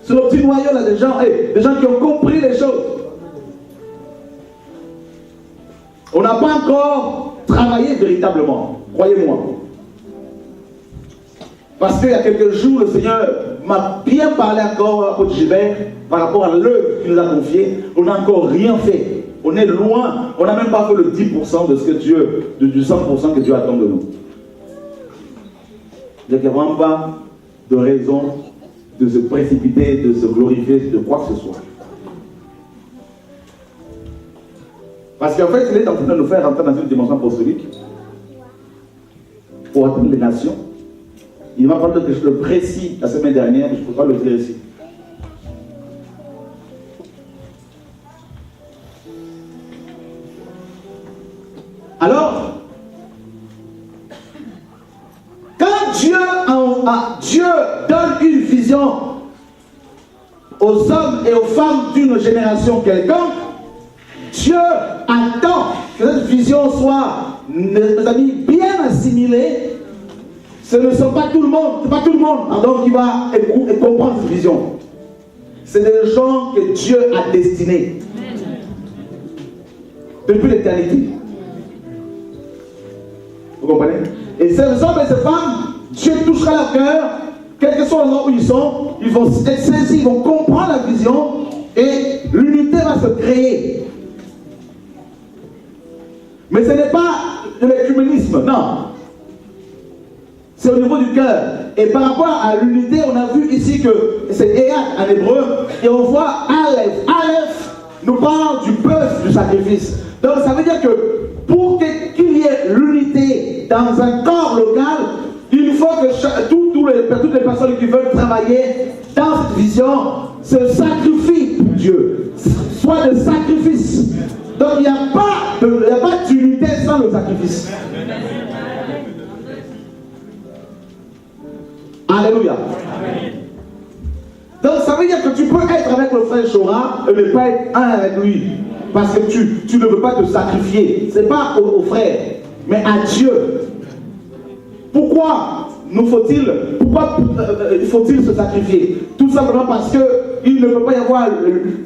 Sur le petit noyau là, des gens qui ont compris les choses. On n'a pas encore travaillé véritablement, croyez-moi. Parce qu'il y a quelques jours, le Seigneur m'a bien parlé encore à Côte Gilbert par rapport à l'œuvre qu'il nous a confiée. On n'a encore rien fait. On est loin. On n'a même pas fait le 10% de ce que Dieu, du 100% que Dieu attend de nous. Il n'y a vraiment pas de raison de se précipiter, de se glorifier, de quoi que ce soit. Parce qu'en fait, il est en train de nous faire rentrer dans une dimension apostolique pour atteindre les nations. Il m'a parlé de quelque chose de précis la semaine dernière, mais je ne peux pas le dire ici. Alors, quand Dieu donne une vision aux hommes et aux femmes d'une génération quelconque, Dieu attend que cette vision soit, mes amis, bien assimilée. Ce ne sont pas tout le monde, c'est pas tout le monde, pardon, qui va comprendre cette vision. C'est des gens que Dieu a destinés depuis l'éternité. Vous comprenez? Et ces hommes et ces femmes, Dieu touchera leur cœur, quel que soit l'endroit où ils sont, ils vont être saisis, ils vont comprendre la vision et l'unité va se créer. Mais ce n'est pas de l'écuménisme, non. C'est au niveau du cœur. Et par rapport à l'unité, on a vu ici que c'est Eyat en hébreu, et on voit Aleph. Aleph nous parle du bœuf du sacrifice. Donc ça veut dire que pour qu'il y ait l'unité dans un corps local, il faut que toutes les personnes qui veulent travailler dans cette vision se sacrifient pour Dieu, soit de sacrifice. Donc il n'y a pas d'unité sans le sacrifice. Alléluia. Amen. Donc ça veut dire que tu peux être avec le frère Chora et ne pas être un avec lui. Parce que tu ne veux pas te sacrifier. Ce n'est pas au frère, mais à Dieu. Pourquoi faut-il se sacrifier? Tout simplement parce qu'il ne peut pas y avoir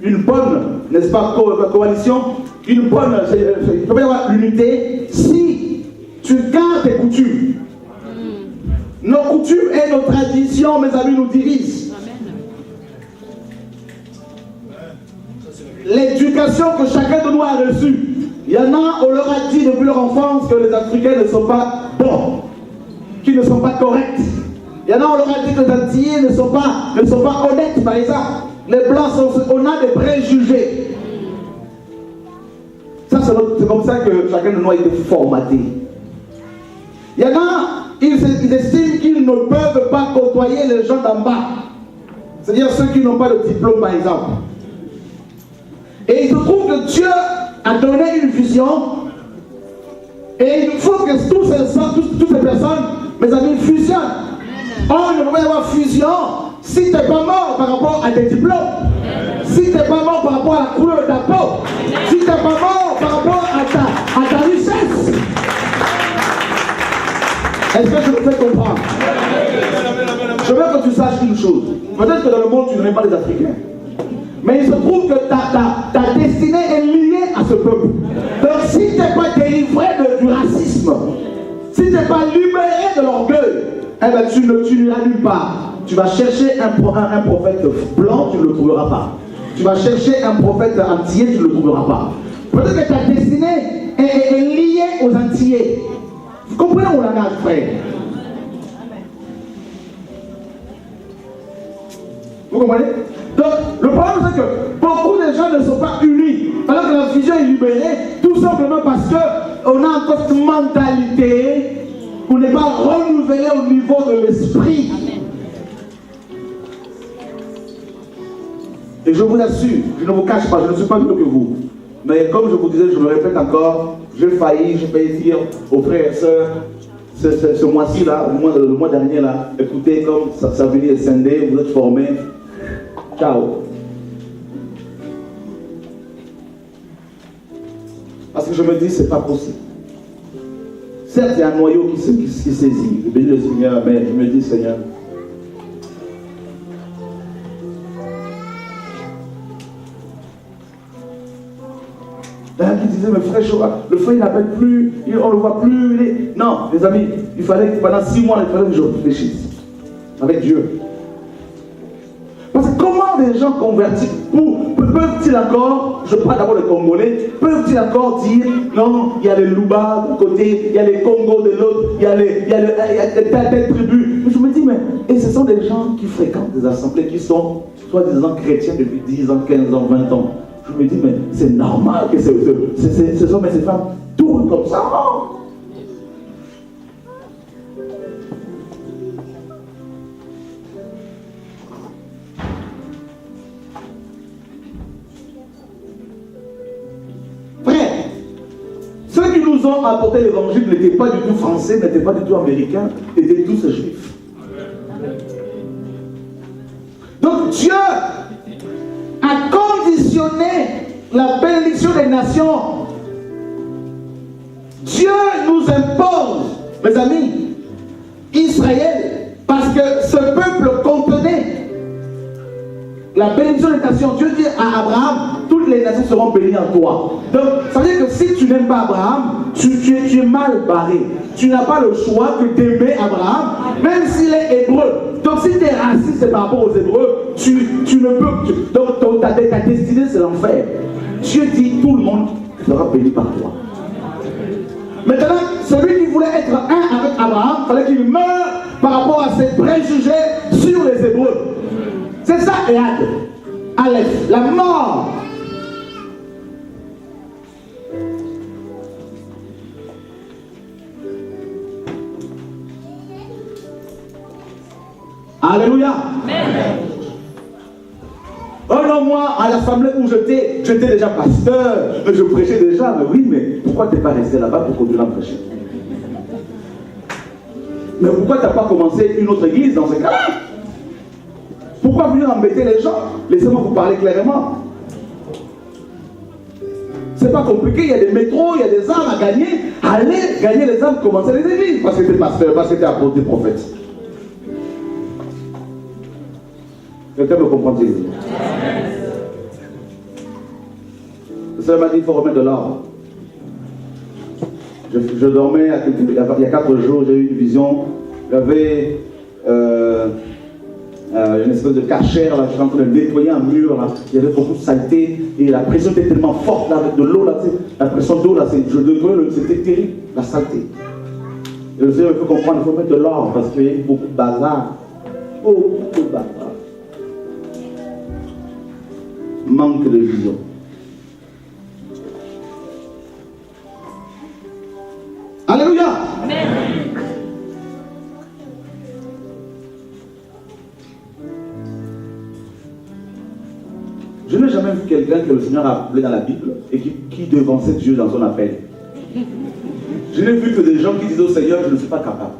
une bonne, n'est-ce pas, coalition, il ne peut pas y avoir l'unité si tu gardes tes coutumes. Nos coutumes et nos traditions, mes amis, nous divisent. L'éducation que chacun de nous a reçue, il y en a, on leur a dit depuis leur enfance que les Africains ne sont pas bons, qu'ils ne sont pas corrects. Il y en a, on leur a dit que les Antillais ne sont pas honnêtes, par exemple. Les Blancs, on a des préjugés. Ça, c'est comme ça que chacun de nous a été formaté. Il y en a, ils estiment qu'ils ne peuvent pas côtoyer les gens d'en bas. C'est-à-dire ceux qui n'ont pas de diplôme, par exemple. Et il se trouve que Dieu a donné une vision. Et il faut que toutes ces personnes, mes amis, fusionnent. Or, il ne peut pas y avoir fusion si tu n'es pas mort par rapport à tes diplômes. Si tu n'es pas mort par rapport à la couleur de ta peau. Si tu n'es pas mort par rapport à ta richesse. Est-ce que je me fais comprendre? Je veux que tu saches une chose. Peut-être que dans le monde, tu n'aimes pas les Africains. Mais il se trouve que ta destinée est liée à ce peuple. Donc si tu n'es pas délivré du racisme, si tu n'es pas libéré de l'orgueil, eh bien tu n'iras nulle part. Tu vas chercher un prophète blanc, tu ne le trouveras pas. Tu vas chercher un prophète antillais, tu ne le trouveras pas. Peut-être que ta destinée est liée aux Antillais. Vous comprenez mon langage, frère? Vous comprenez? Donc, le problème c'est que beaucoup de gens ne sont pas unis. Alors que la vision est libérée, tout simplement parce que on a encore cette mentalité qu'on n'est pas renouvelé au niveau de l'esprit. Et je vous assure, je ne vous cache pas, je ne suis pas mieux que vous. Mais comme je vous disais, je le répète encore, j'ai failli dire aux frères et sœurs, ce mois-ci là, le mois dernier là, écoutez, comme ça venait scindé, vous êtes formés, ciao. Parce que je me dis, c'est pas possible. Certes, il y a un noyau qui saisit. Je bénis le Seigneur, mais je me dis, Seigneur, qui disait, mais frère, le frère il n'appelle plus, on ne le voit plus. Non, les amis, il fallait que pendant 6 mois, il fallait que je réfléchisse avec Dieu. Parce que comment les gens convertis peuvent-ils encore, je parle d'abord des Congolais, peuvent-ils encore dire, non, il y a les Louba d'un côté, il y a les Congos de l'autre, il y a telle tribu. Je me dis, mais, et ce sont des gens qui fréquentent des assemblées qui sont, soi-disant chrétiens depuis 10 ans, 15 ans, 20 ans. Je me dis, mais c'est normal que ces hommes et ces femmes tournent comme ça. Frère, ceux qui nous ont apporté l'évangile n'étaient pas du tout français, n'étaient pas du tout américains, étaient tous juifs. Donc Dieu a conditionné la bénédiction des nations. Dieu nous impose, mes amis, Israël, parce que ce peuple contenait la bénédiction des nations. Dieu dit à Abraham, toutes les nations seront bénies en toi. Donc, ça veut dire que si tu n'aimes pas Abraham, tu es mal barré. Tu n'as pas le choix que d'aimer Abraham, même s'il est hébreu. Donc, si tu es raciste par rapport aux hébreux, tu ne peux. Donc, ta destinée, c'est l'enfer. Dieu dit, tout le monde sera béni par toi. Maintenant, celui qui voulait être un avec Abraham, il fallait qu'il meure par rapport à ses préjugés sur les hébreux. C'est ça, Ehad. Aleph, la mort. Alléluia. Oh non, moi, à l'assemblée où j'étais déjà pasteur, je prêchais déjà. Mais oui, mais pourquoi tu n'es pas resté là-bas pour continuer à prêcher? Mais pourquoi tu n'as pas commencé une autre église dans ce cas-là? Pourquoi venir embêter les gens? Laissez-moi vous parler clairement. C'est pas compliqué, il y a des métros, il y a des âmes à gagner. Allez gagner les âmes, commencer les églises. Parce que tu es pasteur, parce que tu es apôtre, tu es prophète. Quelqu'un me comprend-il? Le Seigneur m'a dit, il faut remettre de l'ordre. Je dormais, il y a 4 jours, j'ai eu une vision. J'avais une espèce de cachère, là, je suis en train de nettoyer un mur, là. Il y avait beaucoup de saleté, et la pression était tellement forte, là, avec de l'eau, là, la pression d'eau, là, c'était terrible, la saleté. Et le Seigneur, il faut comprendre, il faut mettre de l'ordre, parce qu'il y a eu beaucoup de bazar. Beaucoup de bazar. Manque de vision. Alléluia. Amen. Je n'ai jamais vu quelqu'un que le Seigneur a appelé dans la Bible et qui devançait Dieu dans son appel. Je n'ai vu que des gens qui disent au Seigneur, je ne suis pas capable.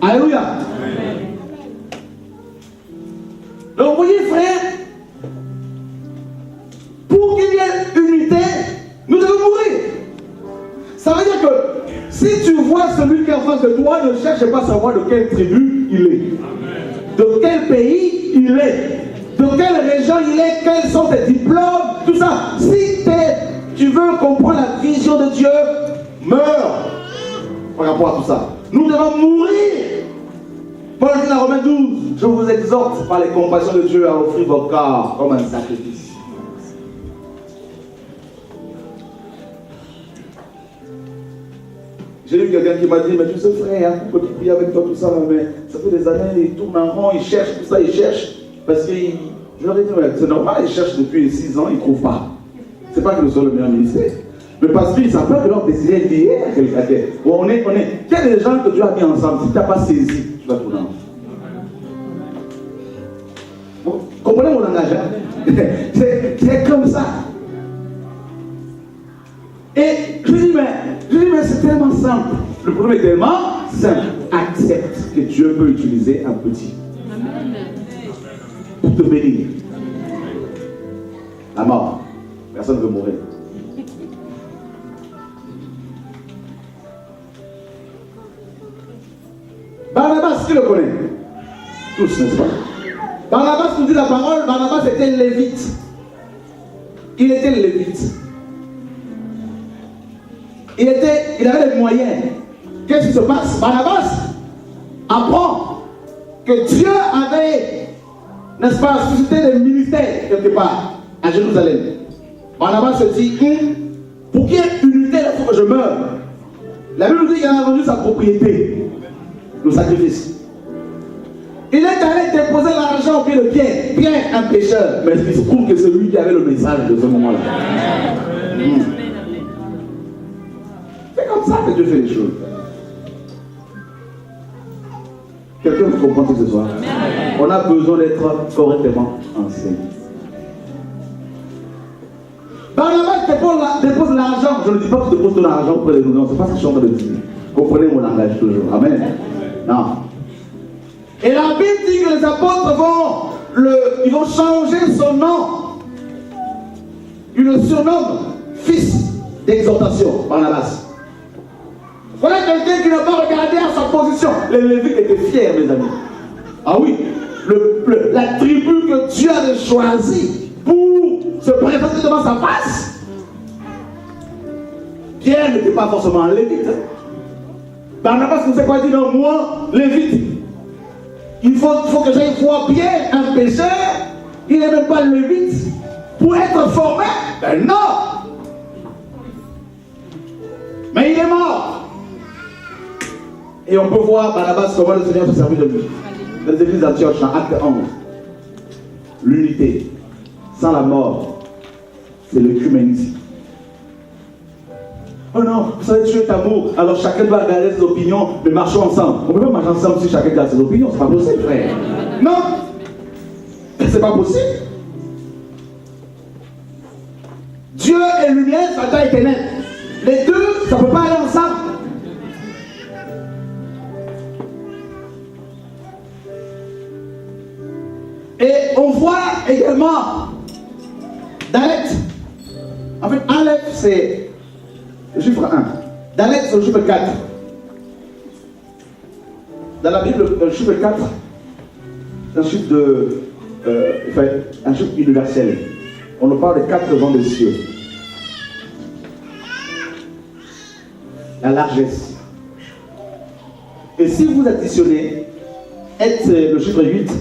Alléluia. Donc vous voyez, frère, pour qu'il y ait unité, nous devons mourir. Ça veut dire que si tu vois celui qui est en face de toi, ne cherche pas à savoir de quelle tribu il est, de quel pays il est, de quelle région il est, quels sont ses diplômes, tout ça. Si tu veux comprendre la vision de Dieu, meurs par rapport à tout ça. Nous devons mourir. Paul dit dans Romains 12, je vous exhorte par les compassions de Dieu à offrir vos corps comme un sacrifice. J'ai eu quelqu'un qui m'a dit, mais tu sais frère, on peut prier avec toi tout ça, mais ça fait des années, il tourne en rond, il cherche tout ça, il cherche, parce qu'il Je leur ai dit, ouais, c'est normal, ils cherchent depuis 6 ans, ils ne trouvent pas. C'est pas que nous sommes le meilleur ministère. Mais parce qu'ils savent pas que leur décider est lié à quelqu'un. On est. Il y a des gens que Dieu a mis ensemble. Si tu n'as pas saisi, tu vas tourner. Vous comprenez mon langage, hein? C'est comme ça. Et je lui dis, mais c'est tellement simple. Le problème est tellement simple. Accepte que Dieu peut utiliser un petit pour te bénir. La mort. Personne ne veut mourir. Barnabas, qui le connaît? Tous, n'est-ce pas? Barnabas nous dit la parole, Barnabas était lévite. Il était lévite. Il avait les moyens. Qu'est-ce qui se passe? Barnabas apprend que Dieu avait, n'est-ce pas, suscité des ministères quelque part à Jérusalem. Barnabas se dit, pour qu'il y ait unité, il faut que je meure. La Bible nous dit qu'il a vendu sa propriété, le sacrifice. Il est allé déposer l'argent au pied de Pierre. Pierre, un pécheur. Mais il se trouve que c'est lui qui avait le message de ce moment-là. C'est comme ça que Dieu fait les choses. Quelqu'un vous comprend ce soir? On a besoin d'être correctement enseigné. Barnabas dépose l'argent. Je ne dis pas que tu déposes ton argent auprès de nous. Non, c'est pas ce que je suis en train de dire. Comprenez mon langage toujours. Amen. Non. Et la Bible dit que les apôtres ils vont changer son nom. Ils le surnomment fils d'exhortation, Barnabas. Voilà quelqu'un qui n'a pas regardé à sa position. Les Lévites étaient fiers, mes amis. Ah oui, la tribu que Dieu avait choisie pour se présenter devant sa face. Pierre n'était pas forcément un Lévite. Barnabas nous sait quoi dire? Non, moi, Lévite. Il faut que j'aille voir Pierre, un pécheur. Il n'est même pas Lévite. Pour être formé, ben non. Mais il est mort. Et on peut voir Barnabas comment le Seigneur se servit de lui. Les églises d'Antioche, en acte 11. L'unité. Sans la mort, c'est l'œcuménisme. Oh non, vous savez, Dieu est amour, alors chacun doit garder ses opinions, mais marchons ensemble. On ne peut pas marcher ensemble si chacun garde ses opinions, c'est pas possible, frère. Non, c'est pas possible. Dieu et lumière, ça doit être net. Les deux, ça ne peut pas aller ensemble. Et on voit également Dalet. En fait, Aleph, c'est le chiffre 1. Dalet, c'est le chiffre 4. Dans la Bible, le chiffre 4, c'est un chiffre un chiffre universel. On nous parle de 4 vents des cieux. La largesse. Et si vous additionnez le chiffre 8,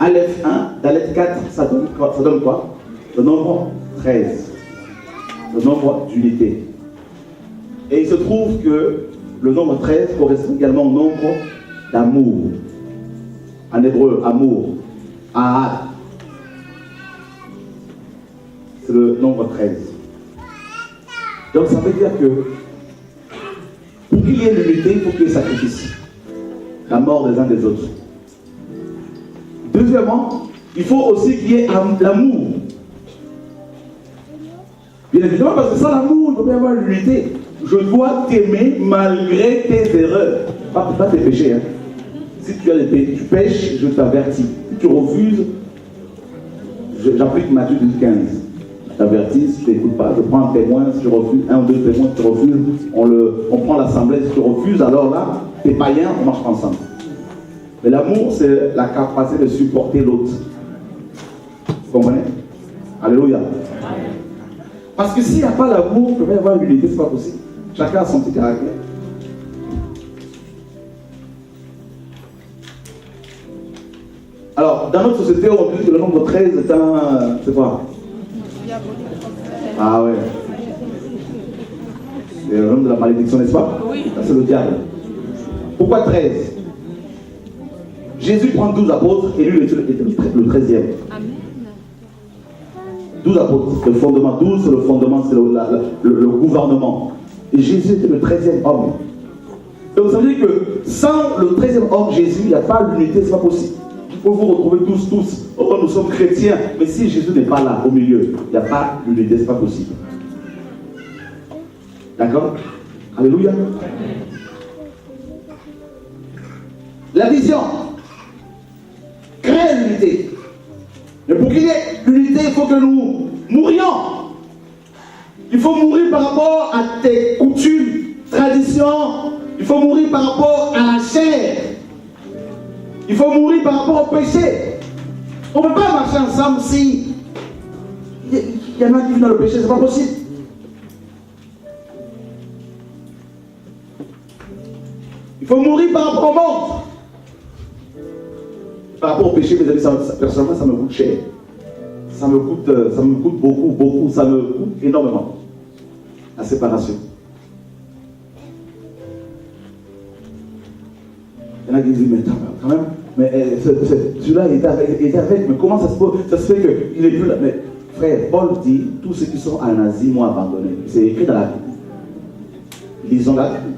Aleph 1, Dalet 4, ça donne quoi? Le nombre 13. Le nombre d'unité. Et il se trouve que le nombre 13 correspond également au nombre d'amour. En hébreu, amour. Ahad. C'est le nombre 13. Donc ça veut dire que pour qu'il y ait l'unité, il faut qu'il y ait sacrifice. La mort des uns des autres. Deuxièmement, il faut aussi qu'il y ait l'amour. Bien évidemment, parce que sans l'amour, il ne peut pas y avoir l'unité. Je dois t'aimer malgré tes erreurs. Pas tes péchés. Hein. Si tu pêches, je t'avertis. Si tu refuses, j'applique Matthieu 15. Je t'avertis, si tu n'écoutes pas, je prends un témoin, si tu refuses, un ou deux témoins, si tu refuses, on prend l'assemblée, si tu refuses, alors là, t'es païen, on marche ensemble. Mais l'amour, c'est la capacité de supporter l'autre. Vous comprenez? Alléluia. Parce que s'il n'y a pas l'amour, il ne peut pas y avoir l'unité, ce n'est pas possible. Chacun a son petit caractère. Alors, dans notre société, on dit que le nombre 13 est un... C'est quoi? Ah ouais. C'est le nombre de la malédiction, n'est-ce pas? Oui. Ça, c'est le diable. Pourquoi 13? Jésus prend 12 apôtres et lui est le 13e. Amen. 12 apôtres, le fondement. 12, c'est le fondement, c'est le gouvernement. Et Jésus était le 13e homme. Et vous savez que sans le 13e homme, Jésus, il n'y a pas l'unité, c'est pas possible. Il faut vous retrouver tous. Oh, nous sommes chrétiens. Mais si Jésus n'est pas là, au milieu, il n'y a pas l'unité, c'est pas possible. D'accord? Alléluia. La vision crée l'unité. Mais pour qu'il y ait l'unité, il faut que nous mourions. Il faut mourir par rapport à tes coutumes, traditions. Il faut mourir par rapport à la chair. Il faut mourir par rapport au péché. On ne peut pas marcher ensemble si il y en a qui vivent dans le péché, c'est pas possible. Il faut mourir par rapport au monde. Par rapport au péché, mes amis, personnellement, ça me coûte cher. Ça me coûte beaucoup, ça me coûte énormément. La séparation. Il y en a qui disent, mais quand même, mais celui-là il était avec, mais comment ça se fait qu'il n'est plus là? Mais frère, Paul dit, tous ceux qui sont en Asie m'ont abandonné. C'est écrit dans la Bible. Lisons la Bible.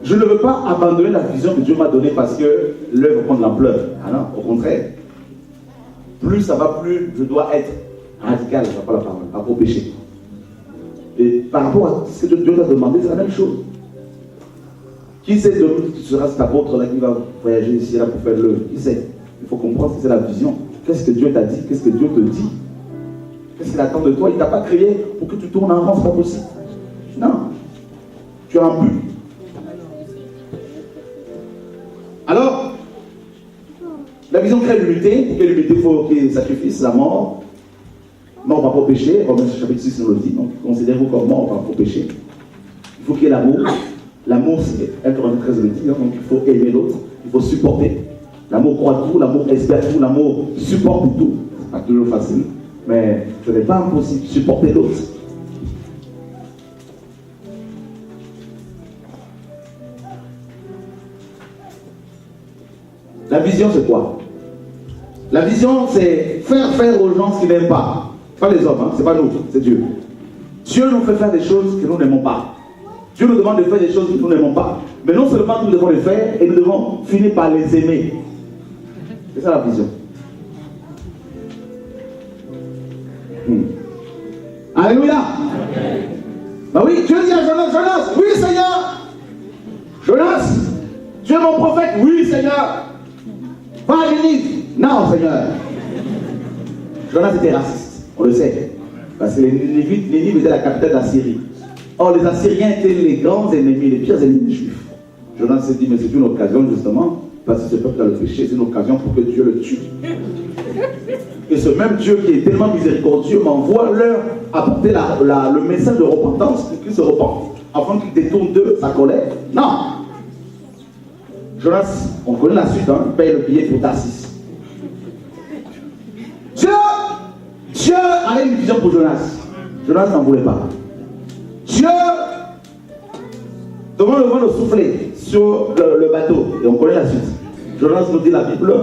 Je ne veux pas abandonner la vision que Dieu m'a donnée parce que l'œuvre prend de l'ampleur. Ah non, au contraire. Plus ça va, plus je dois être radical par rapport à la parole, par rapport au péché. Et par rapport à ce que Dieu t'a demandé, c'est la même chose. Qui sait de nous qui sera cet apôtre-là qui va voyager ici là pour faire l'œuvre? Qui sait? Il faut comprendre que c'est la vision. Qu'est-ce que Dieu t'a dit? Qu'est-ce que Dieu te dit? Qu'est-ce qu'il attend de toi? Il ne t'a pas créé pour que tu tournes en rond, c'est pas possible. Non. Tu as un but. Alors, la vision crée l'unité. Pour que l'unité, il faut qu'il y ait sacrifice, la mort. Mort par rapport au péché. Romains chapitre 6 nous le dit. Donc, considérez-vous comme mort par rapport au péché. Il faut qu'il y ait l'amour. L'amour, c'est 1 Corinthiens 13 le dit. Donc, il faut aimer l'autre. Il faut supporter. L'amour croit tout. L'amour espère tout. L'amour supporte tout. C'est pas toujours facile. Mais ce n'est pas impossible de supporter l'autre. La vision, c'est quoi? La vision, c'est faire aux gens ce qu'ils n'aiment pas. Pas les hommes, hein, c'est pas nous, c'est Dieu. Dieu nous fait faire des choses que nous n'aimons pas. Dieu nous demande de faire des choses que nous n'aimons pas. Mais non seulement nous devons les faire, et nous devons finir par les aimer. C'est ça la vision. Alléluia. Bah oui, Dieu dit à Jonas, oui Seigneur. Jonas, tu es mon prophète, oui Seigneur. Va à Ninive. Non, Seigneur. Jonas était raciste, on le sait. Parce que Ninive était la capitale d'Assyrie. Or, les Assyriens étaient les grands ennemis, les pires ennemis des Juifs. Jonas s'est dit, mais c'est une occasion justement, parce que ce peuple a le péché, c'est une occasion pour que Dieu le tue. Et ce même Dieu qui est tellement miséricordieux m'envoie leur apporter le message de repentance pour qu'ils se repentent, afin qu'ils détournent de sa colère. Non. Jonas, on connaît la suite, hein, il paye le billet pour Tarsis. Dieu avait une vision pour Jonas. Jonas n'en voulait pas. Dieu, devant le vent de souffler sur le bateau, et on connaît la suite. Jonas nous dit la Bible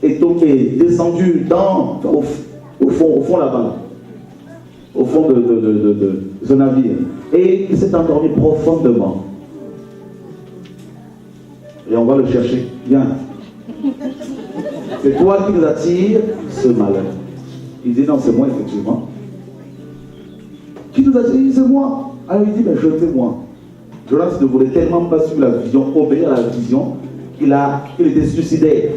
est tombé, descendu au fond là-bas, au fond de ce navire, et il s'est endormi profondément. Et on va le chercher. Viens. C'est toi qui nous attires ce malheur. Il dit non, c'est moi effectivement. Qui nous attire? C'est moi. Alors il dit, mais jetez-moi. Jonas ne voulait tellement pas suivre la vision, obéir à la vision, qu'il était suicidaire.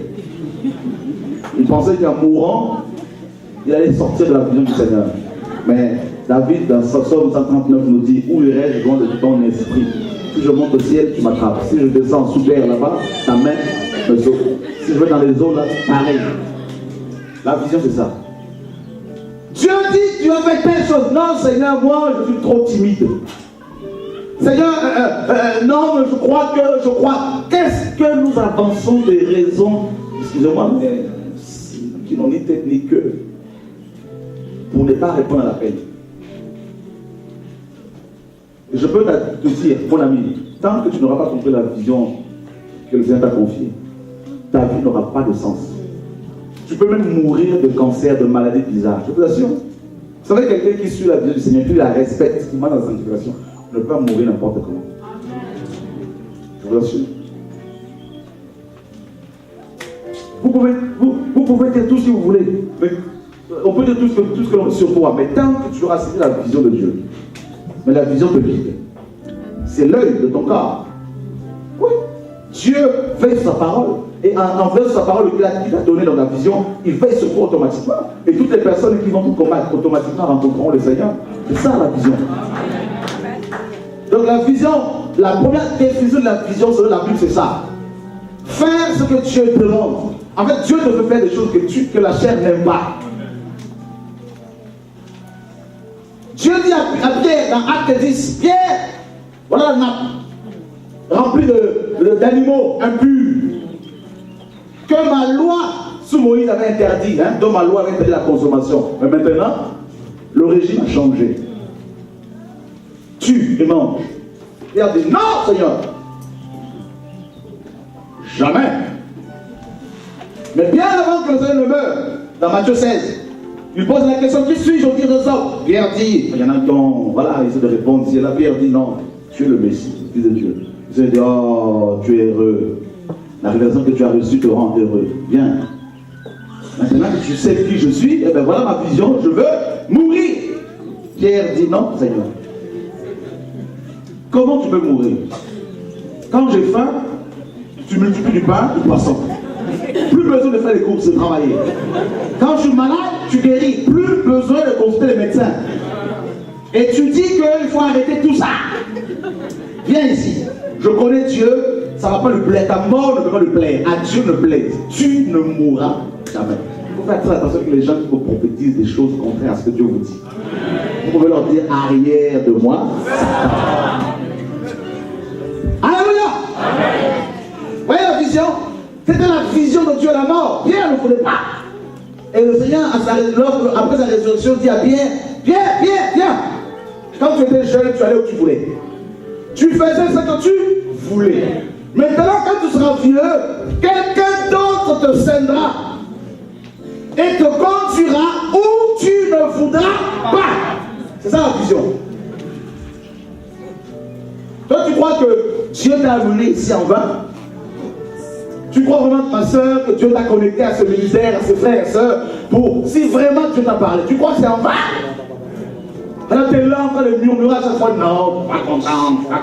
Il pensait qu'en mourant, il allait sortir de la vision du Seigneur. Mais David, dans Psaume 139, nous dit, où irai-je loin de ton esprit? Si je monte au ciel, tu m'attrapes. Si je descends sous terre là-bas, ta main me sauve. Si je vais dans les eaux là, pareil. La vision, c'est ça. Dieu dit, tu vas faire telle chose. Non, Seigneur, moi, je suis trop timide. Seigneur, non, je crois. Qu'est-ce que nous avançons des raisons, excusez-moi, mais qui n'ont ni tête ni queue, pour ne pas répondre à l'appel. Je peux te dire, mon ami, tant que tu n'auras pas compris la vision que le Seigneur t'a confiée, ta vie n'aura pas de sens. Tu peux même mourir de cancer, de maladies bizarres. Je vous assure. Vous savez, quelqu'un qui suit la vie du Seigneur, qui la respecte, qui marche dans la sanctification, ne peut pas mourir n'importe comment. Je vous assure. Vous pouvez dire tout ce que vous voulez. Mais on peut dire tout ce que l'on veut sur toi. Mais tant que tu auras saisi la vision de Dieu, mais la vision de Dieu, c'est l'œil de ton corps. Oui. Dieu veille sur sa parole. Et en veillant sur sa parole qu'il a donné dans la vision, il veille sur toi automatiquement. Et toutes les personnes qui vont tout combattre automatiquement rencontreront le Seigneur. C'est ça la vision. Donc la vision, la première définition de la vision selon la Bible, c'est ça. Faire ce que Dieu demande. En fait, Dieu te veut faire des choses que la chair n'aime pas. Dieu dit à Pierre dans Acte 10, Pierre, voilà la nappe, remplie d'animaux impurs, que ma loi sous Moïse avait interdit, dont ma loi avait interdit la consommation. Mais maintenant, le régime a changé. Tue et mange. Pierre dit, non Seigneur, jamais. Mais bien avant que le Seigneur ne meure, dans Matthieu 16, il pose la question, qui suis-je au dire de ça? Pierre dit, il y en a qui ont, voilà, ils essaient de répondre. Si là, Pierre dit, non, tu es le Messie, le Fils de Dieu. Il se dit, oh, tu es heureux. La révélation que tu as reçue te rend heureux. Bien. Maintenant que tu sais qui je suis, eh bien voilà ma vision, je veux mourir. Pierre dit, non, Seigneur. Comment tu peux mourir? Quand j'ai faim, tu multiplies du pain, du poisson. Plus besoin de faire des courses, de travailler. Quand je suis malade, tu guéris. Plus besoin de consulter les médecins. Et tu dis qu'il faut arrêter tout ça. Viens ici. Je connais Dieu, ça ne va pas lui plaire. Ta mort ne peut pas lui plaire. À Dieu ne plaise. Tu ne mourras jamais. Il faut faire très attention que les gens qui vous prophétisent des choses contraires à ce que Dieu vous dit. Vous pouvez leur dire arrière de moi. Alléluia. Vous voyez la vision? C'était la vision de Dieu à la mort. Pierre ne voulait pas. Et le Seigneur, après sa résurrection, dit à Pierre, viens. Quand tu étais jeune, tu allais où tu voulais. Tu faisais ce que tu voulais. Maintenant, quand tu seras vieux, quelqu'un d'autre te scindra et te conduira où tu ne voudras pas. C'est ça la vision. Toi, tu crois que Dieu t'a amené ici en vain? Tu crois vraiment, ma soeur, que Dieu t'a connecté à ce ministère, à ses frères et sœurs, pour, si vraiment Dieu t'a parlé, tu crois que c'est en vain? Alors tu es là en train de murmurer à chaque fois, non, pas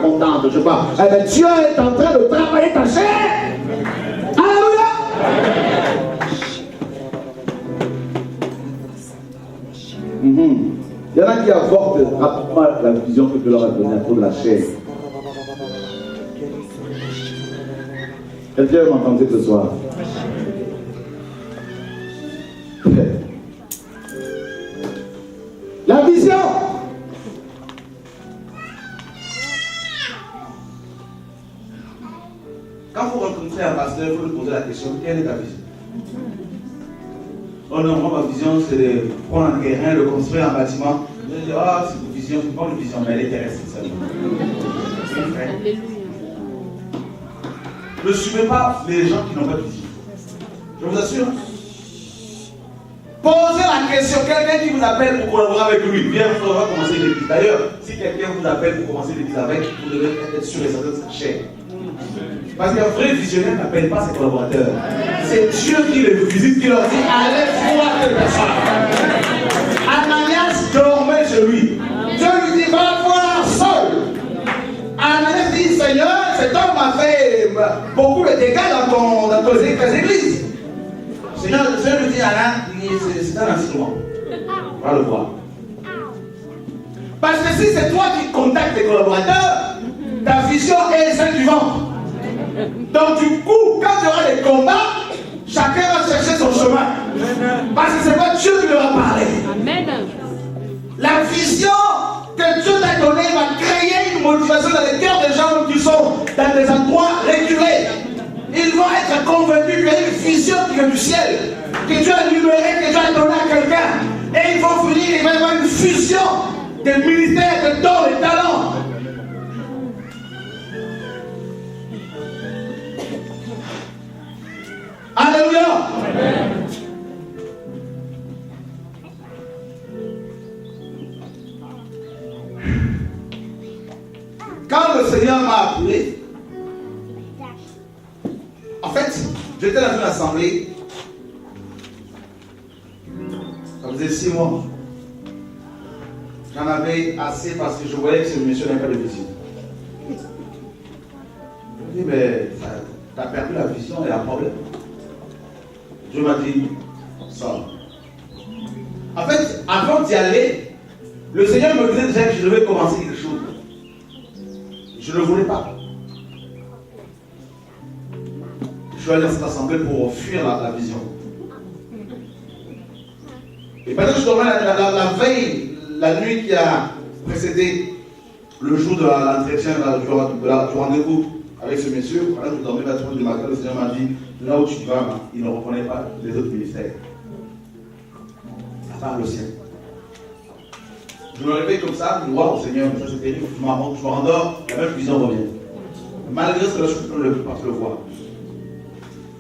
contente, je sais pas. Eh bien, Dieu est en train de travailler ta chair. Alléluia. Il y en a qui avortent rapidement la vision que Dieu leur a donnée à cause de la chair. Quelqu'un m'entendait ce soir? La vision. Quand vous rencontrez un pasteur, vous lui posez la question, quelle est ta vision? Oh non, moi ma vision c'est de prendre un terrain, de construire un bâtiment. Je dis, ah, c'est une vision, c'est pas une vision, mais elle est terrestre seulement. Ne suivez pas les gens qui n'ont pas de vision. Je vous assure. Posez la question, quelqu'un qui vous appelle pour collaborer avec lui, viens, on va commencer l'église. D'ailleurs, si quelqu'un vous appelle pour commencer l'église avec, vous devez être sûr et certain de sa chair. Parce qu'un vrai visionnaire n'appelle pas ses collaborateurs. C'est Dieu qui les visite, qui leur dit, allez voir telle personne. Ananias dormait chez lui. Dieu lui dit, va voir seul. Ananias dit, Seigneur, cet homme m'a fait beaucoup de dégâts dans tes églises. Seigneur, le Seigneur lui dit, Alain, c'est un instrument. On va le voir. Parce que si c'est toi qui contactes tes collaborateurs, ta vision est celle suivante. Donc du coup, quand il y aura des combats, chacun va chercher son chemin. Parce que c'est pas Dieu qui leur a parlé. Amen. La vision que Dieu t'a donnée va créer une motivation dans les cœurs des gens qui sont dans des endroits reculés. Ils vont être convaincus qu'il y a une vision qui vient du ciel, que Dieu a libéré, que Dieu a donné à quelqu'un. Et ils vont finir, il va y avoir une fusion des ministères, des dons, des talents. Alléluia. le Seigneur m'a appelé, en fait, j'étais dans une assemblée, ça faisait 6 mois. J'en avais assez parce que je voyais que ce monsieur n'avait pas de vision. Je me dis, mais tu as perdu la vision, il y a un problème. Dieu m'a dit, ça. En fait, avant d'y aller, le Seigneur me disait déjà que je devais commencer quelque chose. Je ne voulais pas. Je suis allé dans cette assemblée pour fuir la vision. Et pendant que je dormais la veille, la nuit qui a précédé le jour de l'entretien, du rendez-vous avec ce monsieur, pendant que je dormais vers 3 du matin, le Seigneur m'a dit, là où tu vas, il ne reconnaît pas les autres ministères. À part le sien. Je me réveille comme ça, je vois au Seigneur, ça c'est terrible, je m'endors, la même vision revient. Malgré ce que je ne peux pas le voir.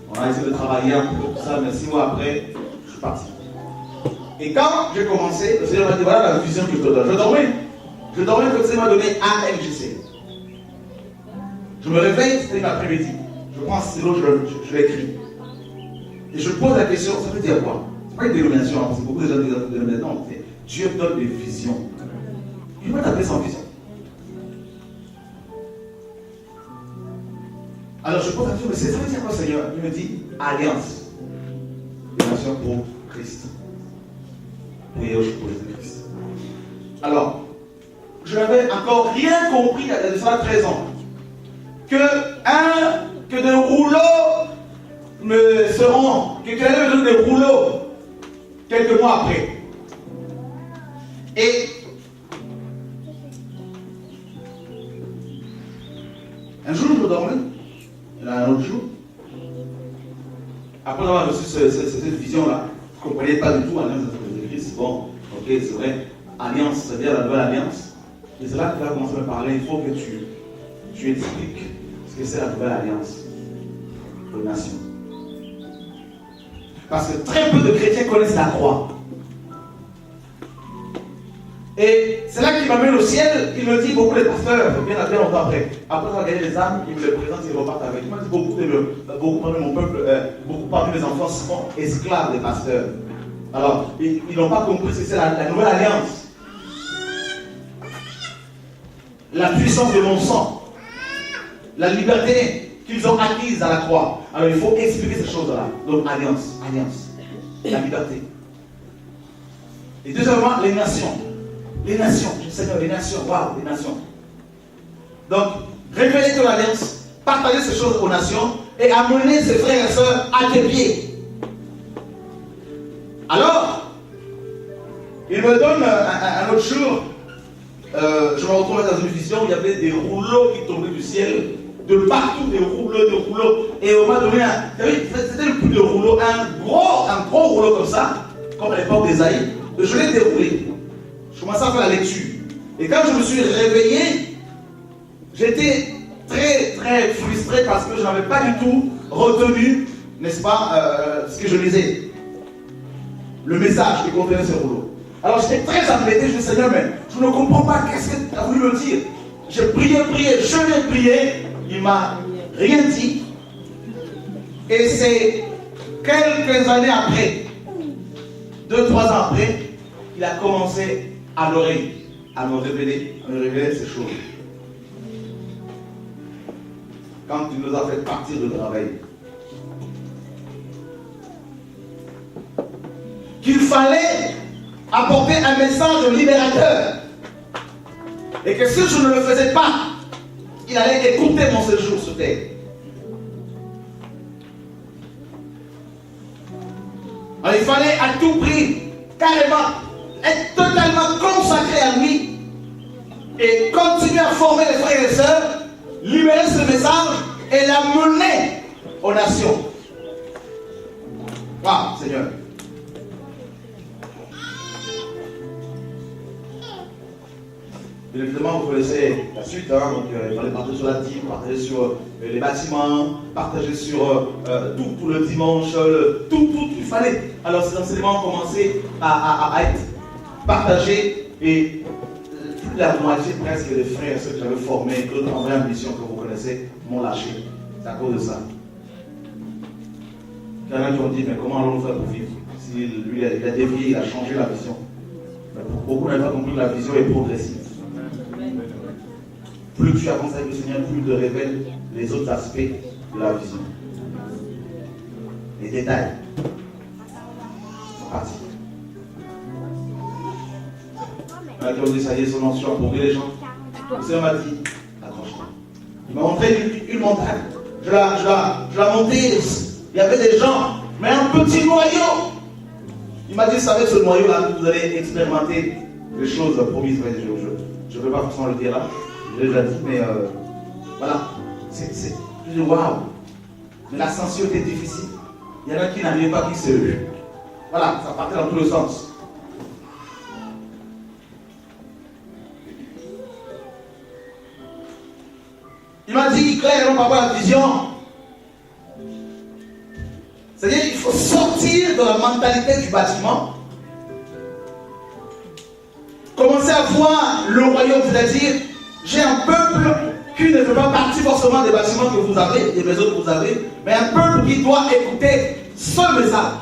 On a essayé de travailler un peu tout ça, mais 6 mois après, je suis parti. Et quand j'ai commencé, le Seigneur m'a dit, voilà la vision que je te donne. Je dormais que le Seigneur m'a donné AMJC. Je me réveille, c'était l'après-midi. Je prends un stylo, je l'écris. Et je pose la question, ça veut dire quoi? C'est pas une dénomination, parce que beaucoup de gens disent dénomination, c'est Dieu donne des visions. Il va t'appeler sans vision. Alors je pose la question, mais ça veut dire quoi, Seigneur? Il me dit, alliance. Des nations pour Christ. Priez au pour Jésus-Christ. Alors, je n'avais encore rien compris il y a de ça 13 ans. Que des rouleaux me seront, que quelqu'un me donne des rouleaux quelques mois après. Et un jour, je dormais, un autre jour, après avoir reçu cette vision-là, je ne comprenais pas du tout l'alliance de Christ. Bon, ok, c'est vrai, alliance, c'est-à-dire la nouvelle alliance. Et c'est là que tu vas commencer à me parler. Il faut que tu expliques ce que c'est la nouvelle alliance aux nations. Parce que très peu de chrétiens connaissent la croix. Et c'est là qu'il m'amène au ciel. Il me dit, beaucoup de pasteurs, bien longtemps après avoir gagné les âmes, il me les présente, ils repartent avec. Il m'a dit, beaucoup parmi mon peuple, beaucoup parmi mes enfants sont esclaves des pasteurs. Alors, ils n'ont pas compris ce que c'est la nouvelle alliance. La puissance de mon sang. La liberté qu'ils ont acquise à la croix. Alors, il faut expliquer ces choses-là. Donc, alliance. La liberté. Et deuxièmement, les nations. Les nations, Seigneur, les nations, waouh, les nations. Donc, révéler ton alliance, partager ces choses aux nations et amener ses frères et sœurs à tes pieds. Alors, il me donne un autre jour, je me retrouve dans une vision où il y avait des rouleaux qui tombaient du ciel, de partout, des rouleaux. Et on m'a donné c'était le plus de rouleaux, un gros rouleau comme ça, comme à l'époque d'Ésaïe. Je l'ai déroulé. Je commençais à faire la lecture. Et quand je me suis réveillé, j'étais très, très frustré parce que je n'avais pas du tout retenu, n'est-ce pas, ce que je lisais. Le message qui contenait ce rouleau. Alors j'étais très embêté, je dis Seigneur, mais je ne comprends pas, qu'est-ce que tu as voulu me dire? J'ai prié, je l'ai prié, il ne m'a rien dit. Et c'est quelques années après, 2-3 ans après, il a commencé à l'oreille, à me révéler ces choses. Quand il nous a fait partir de travail, qu'il fallait apporter un message libérateur. Et que si je ne le faisais pas, il allait écouter mon séjour sur terre. Alors il fallait à tout prix, carrément, être totalement consacré à lui et continuer à former les frères et sœurs, libérer ce message et l'amener aux nations. Waouh, Seigneur. Bien évidemment, vous connaissez la suite, hein, donc il fallait partager sur la dîme, partager sur les bâtiments, partager sur tout le dimanche, tout, il fallait. Alors ces enseignements ont commencé à être partagés et plus la moitié presque des frères, ceux que j'avais formés, que en vraie mission que vous connaissez, m'ont lâché. C'est à cause de ça. Il y en a qui ont dit, mais comment allons-nous faire pour vivre? Si lui, il a dévié, il a changé la vision. Beaucoup n'ont pas compris que la vision est progressive. Plus tu avances avec le Seigneur, plus il te révèle les autres aspects de la vision. Les détails. C'est parti. Là, qui ont dit, ça y est, son ancien pour les gens. Le Seigneur m'a dit, accroche-toi. Il m'a montré une montagne. Je la montais. Il y avait des gens, mais un petit noyau. Il m'a dit, ça va être ce noyau-là que vous allez expérimenter les choses promises. Je ne peux pas forcément le dire là. Je l'ai déjà dit, mais voilà. Je dis, waouh. Mais l'ascension était difficile. Il y en a qui n'arrivaient pas, qui se. Voilà, ça partait dans tous les sens. Il m'a dit clairement par rapport à la vision. C'est-à-dire qu'il faut sortir de la mentalité du bâtiment. Commencer à voir le royaume, c'est-à-dire, j'ai un peuple qui ne fait pas partie forcément des bâtiments que vous avez, des maisons que vous avez, mais un peuple qui doit écouter ce message.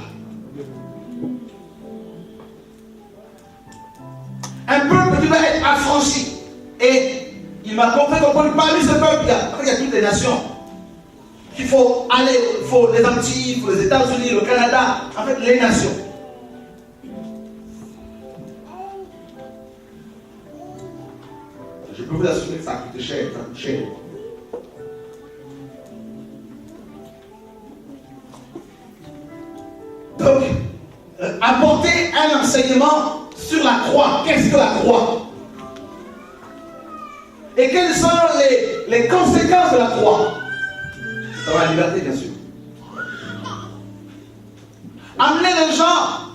Un peuple qui doit être affranchi. Et il m'a compris qu'on parmi ce peuple, il y a toutes les nations. Qu'il faut aller, il faut les Antilles, il faut les États-Unis, le Canada, en fait les nations. Je peux vous assurer que ça coûte cher, ça coûte cher. Donc, apporter un enseignement sur la croix. Qu'est-ce que la croix? Et quelles sont les conséquences de la croix? Dans la liberté, bien sûr. Amener les gens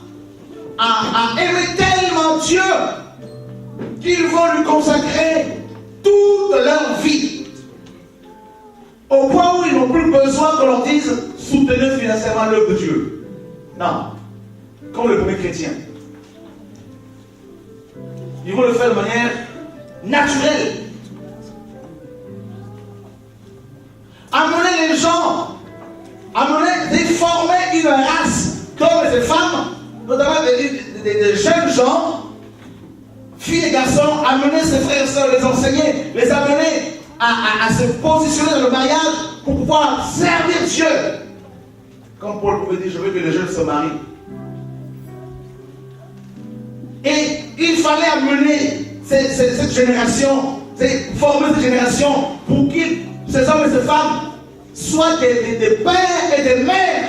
à aimer tellement Dieu qu'ils vont lui consacrer toute leur vie. Au point où ils n'ont plus besoin qu'on leur dise soutenez financièrement l'œuvre de Dieu. Non. Comme le premier chrétien. Ils vont le faire de manière naturelle. Amener les gens, former une race d'hommes et de femmes, notamment des jeunes gens, filles et garçons, amener ses frères et sœurs, les enseigner, les amener à se positionner dans le mariage pour pouvoir servir Dieu. Comme Paul pouvait dire, je veux que les jeunes se marient. Et il fallait amener cette génération, former cette génération pour qu'ils, ces hommes et ces femmes, soient des pères et des mères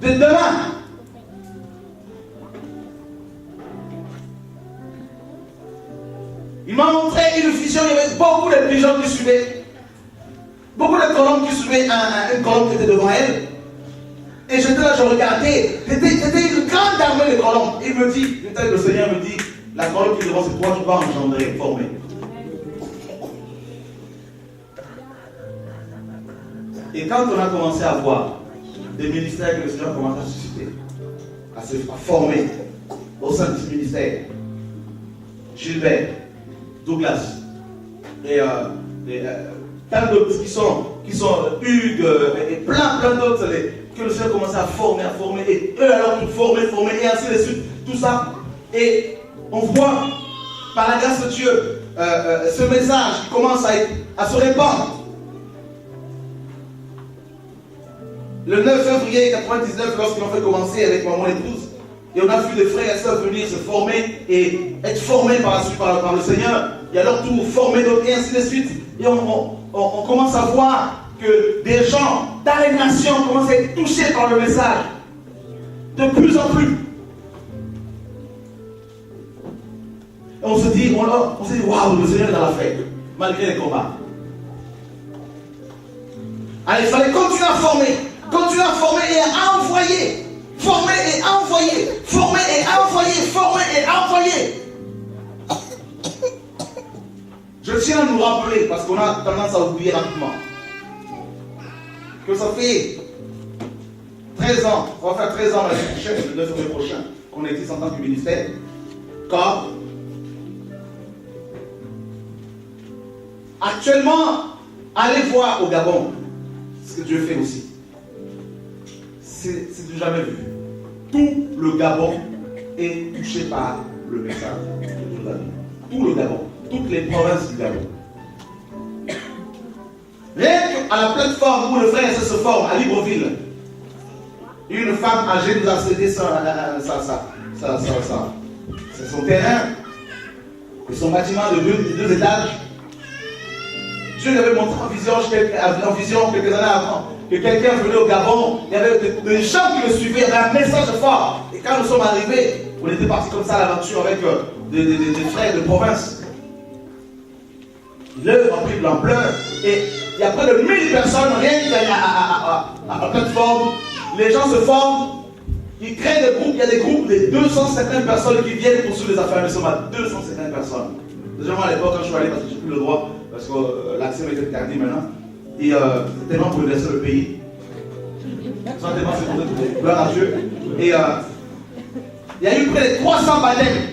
de demain. Il m'a montré une vision, il y avait beaucoup de pigeons qui suivaient. Beaucoup de colombes qui suivaient une colombe qui était devant elle. Et j'étais là, je regardais. C'était une grande armée de colombes. Il me dit, le Seigneur me dit, la colombe qui est devant, c'est toi qui vas engendrer, former. Et quand on a commencé à voir des ministères que le Seigneur a commencé à susciter, à former au sein de ce ministère, Gilbert, Douglas, et plein d'autres qui sont Hugues, et plein d'autres que le Seigneur a commencé à former, et eux alors ils former, et ainsi de suite, tout ça. Et on voit, par la grâce de Dieu, ce message qui commence à se répandre. Le 9 février 1999, lorsqu'on fait commencer avec mon épouse, et on a vu des frères et sœurs venir se former et être formés par la suite par le Seigneur, et alors tout former d'autres, et ainsi de suite. Et on commence à voir que des gens dans les nations commencent à être touchés par le message. De plus en plus. Et on se dit, waouh, le Seigneur est dans la fête, malgré les combats. Alors il fallait continuer à former. Continuer à former et à envoyer. Former et envoyer. Former et envoyer. Former et envoyer. Je tiens à nous rappeler, parce qu'on a tendance à oublier rapidement, que ça fait 13 ans, on va faire 13 ans l'année prochaine, le 9 février prochain, qu'on existe en tant que ministère, quand Actuellement, allez voir au Gabon ce que Dieu fait aussi. C'est du jamais vu. Tout le Gabon est touché par le message que Dieu a donné. Tout le Gabon, toutes les provinces du Gabon. Rien qu'à la plateforme où le frère et sœur se forment à Libreville, une femme âgée nous a cédé son terrain et son bâtiment de deux étages. Dieu lui avait montré en vision quelques années avant que quelqu'un venait au Gabon, il y avait des gens qui le suivaient, il y avait un message fort. Et quand nous sommes arrivés, on était partis comme ça à l'aventure avec des frères de province. L'œuvre a pris de l'ampleur et il y a près de 1000 personnes, rien qu'à la plateforme. Les gens se forment, ils créent des groupes, il y a des groupes de 250 personnes qui viennent pour suivre les affaires. Nous sommes à 250 personnes. Déjà moi à l'époque quand je suis allé, parce que je n'ai plus le droit, parce que l'accès m'a été interdit maintenant, et c'est tellement pour laisser le pays. C'est tellement c'est pour gloire à Dieu. Et il y a eu près de 300 baptêmes.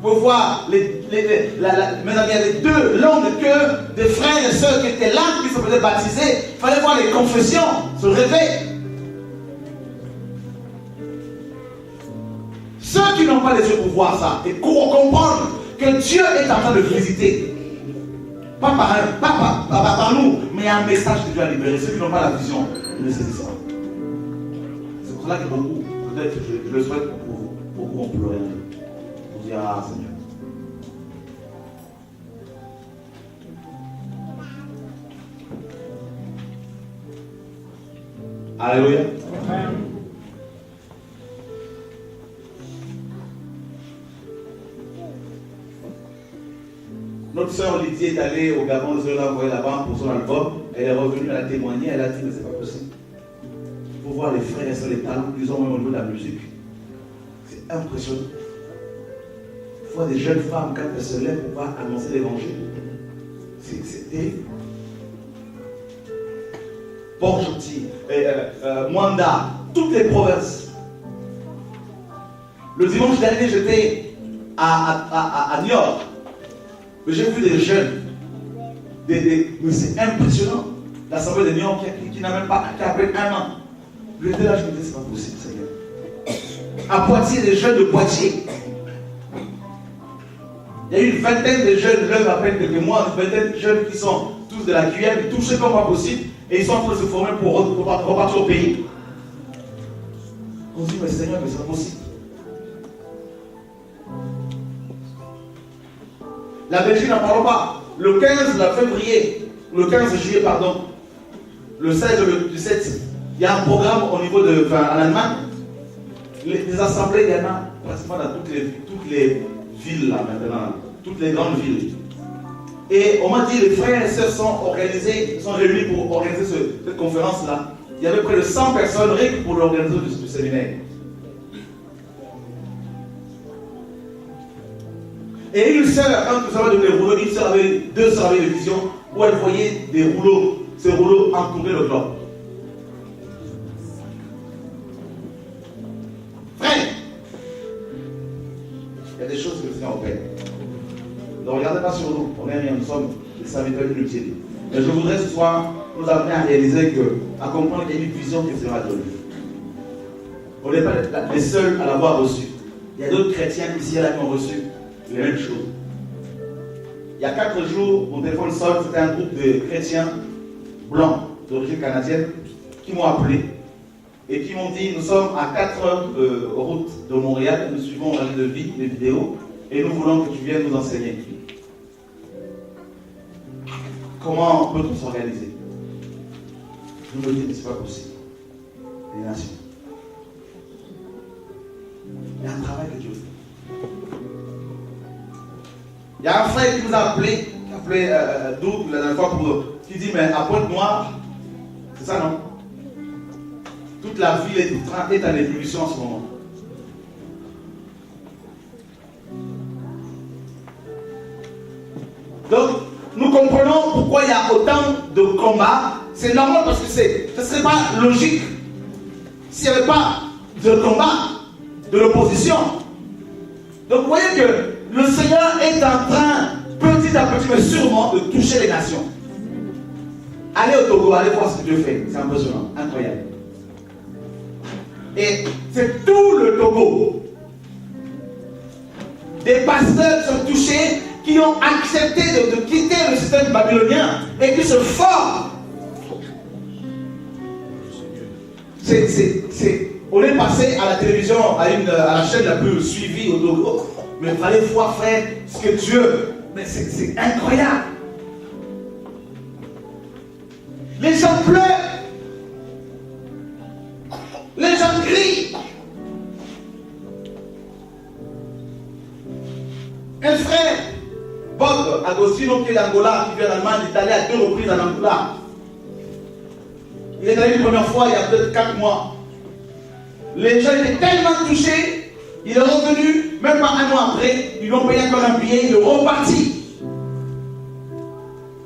Pour voir maintenant il y avait 2 longues queues de frères et sœurs qui étaient là, qui se faisaient baptiser. Il fallait voir les confessions se réveiller. Ceux qui n'ont pas les yeux pour voir ça et pour comprendre que Dieu est en train de visiter, pas par nous, mais il y a un message que Dieu a libéré. Ceux qui n'ont pas la vision, ils ne saisissent pas. C'est pour cela que beaucoup, peut-être je le souhaite pour vous, beaucoup ont pleuré. Pour dire, ah Seigneur. Alléluia. Notre sœur Lydie est allée au Gabon, nous avons envoyé là-bas pour son album. Elle est revenue, elle a témoigné, elle a dit mais c'est pas possible. Il faut voir les frères et sœurs, les talents qu'ils ont même au niveau de la musique. C'est impressionnant. Il faut voir des jeunes femmes quand elles se lèvent pour pouvoir annoncer l'évangile. C'est terrible. Port-Gentil, Mwanda, toutes les provinces. Le dimanche dernier, j'étais à New York. J'ai vu des jeunes, mais c'est impressionnant. L'Assemblée de New York qui n'a même pas après 1 an. J'étais là, je me disais, c'est pas possible, Seigneur. À Poitiers, des jeunes de Poitiers. Il y a eu une vingtaine de jeunes, à peine quelques mois, une vingtaine de jeunes qui sont tous de la QM, touchés comme pas possible, et ils sont en train de se former pour repartir au pays. On se dit, mais Seigneur, mais c'est pas possible. La Belgique n'en parle pas. Le 15 février, le 15 juillet, pardon, le 16 et le 17, il y a un programme au niveau de, en Allemagne. Les assemblées, il y en a pratiquement dans toutes les villes là maintenant, toutes les grandes villes. Et on m'a dit, les frères et sœurs sont réunis pour organiser cette conférence-là. Il y avait près de 100 personnes rien que pour l'organisation du séminaire. Et une sœur, quand vous savez de les rouleaux, deux sœurs avaient des visions où elles voyaient des rouleaux, ces rouleaux entouraient le globe. Frère, il y a des choses que le Seigneur opère. Ne regardez pas sur nous, on n'est rien, nous sommes des serviteurs inutiles. Mais je voudrais ce soir nous amener à réaliser à comprendre qu'il y a une vision que le Seigneur a donnée. On n'est pas les seuls à l'avoir reçue. Il y a d'autres chrétiens ici et là qui ont reçu les mêmes choses. Il y a 4 jours, mon téléphone sonne, c'était un groupe de chrétiens blancs d'origine canadienne qui m'ont appelé et qui m'ont dit, nous sommes à 4 heures de route de Montréal, nous suivons la de vie, les vidéos, et nous voulons que tu viennes nous enseigner. Comment peut-on s'organiser? Je me dis, mais ce n'est pas possible. Les nations. Il y a un travail que Dieu fait. Il y a un frère qui nous a appelé, Doug la dernière fois, qui dit, mais à Pointe-Noire, c'est ça non? Toute la ville est en ébullition en ce moment. Donc, nous comprenons pourquoi il y a autant de combats. C'est normal parce que ce n'est pas logique. S'il n'y avait pas de combat, de l'opposition. Donc, vous voyez que le Seigneur est en train, petit petit à petit, mais sûrement, de toucher les nations. Allez au Togo, allez voir ce que Dieu fait. C'est impressionnant, incroyable. Et c'est tout le Togo. Des pasteurs sont touchés qui ont accepté de quitter le système babylonien et qui se forment. On est passé à la télévision, à la chaîne la plus suivie au Togo, mais il fallait voir, frère, ce que Dieu. Mais c'est incroyable. Les gens pleurent. Les gens crient. Un frère, Bob Agostino, qui est d'Angola, qui vient d'Allemagne, il est allé à 2 reprises en Angola. Il est allé une première fois il y a peut-être 4 mois. Les gens étaient tellement touchés, il est revenu, même pas 1 mois après, ils lui ont payé encore un billet, il est reparti.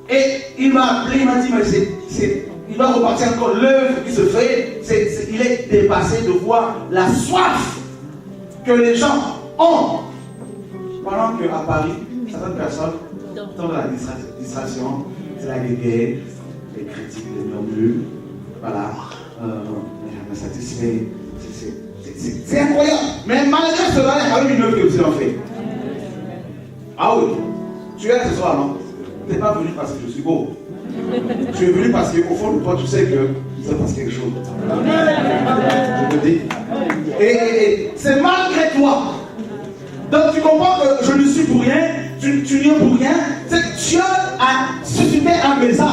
Et il m'a appelé, il m'a dit, mais il va repartir encore, l'œuvre qui se fait, il est dépassé de voir la soif que les gens ont. Pendant qu'à Paris, certaines personnes tombent dans la distraction, c'est la guerre, les critiques, les murmures, voilà, mais satisfait, c'est incroyable. Mais malgré cela, il y a quand même une œuvre que vous avez fait. Ah oui, tu es là ce soir, non? Tu n'es pas venu parce que je suis beau. Tu es venu parce qu'au fond de toi, tu sais qu'il se passe quelque chose. Je te dis. Et c'est malgré toi. Donc tu comprends que je ne suis pour rien, tu n'y es pour rien. C'est que Dieu a suscité un message.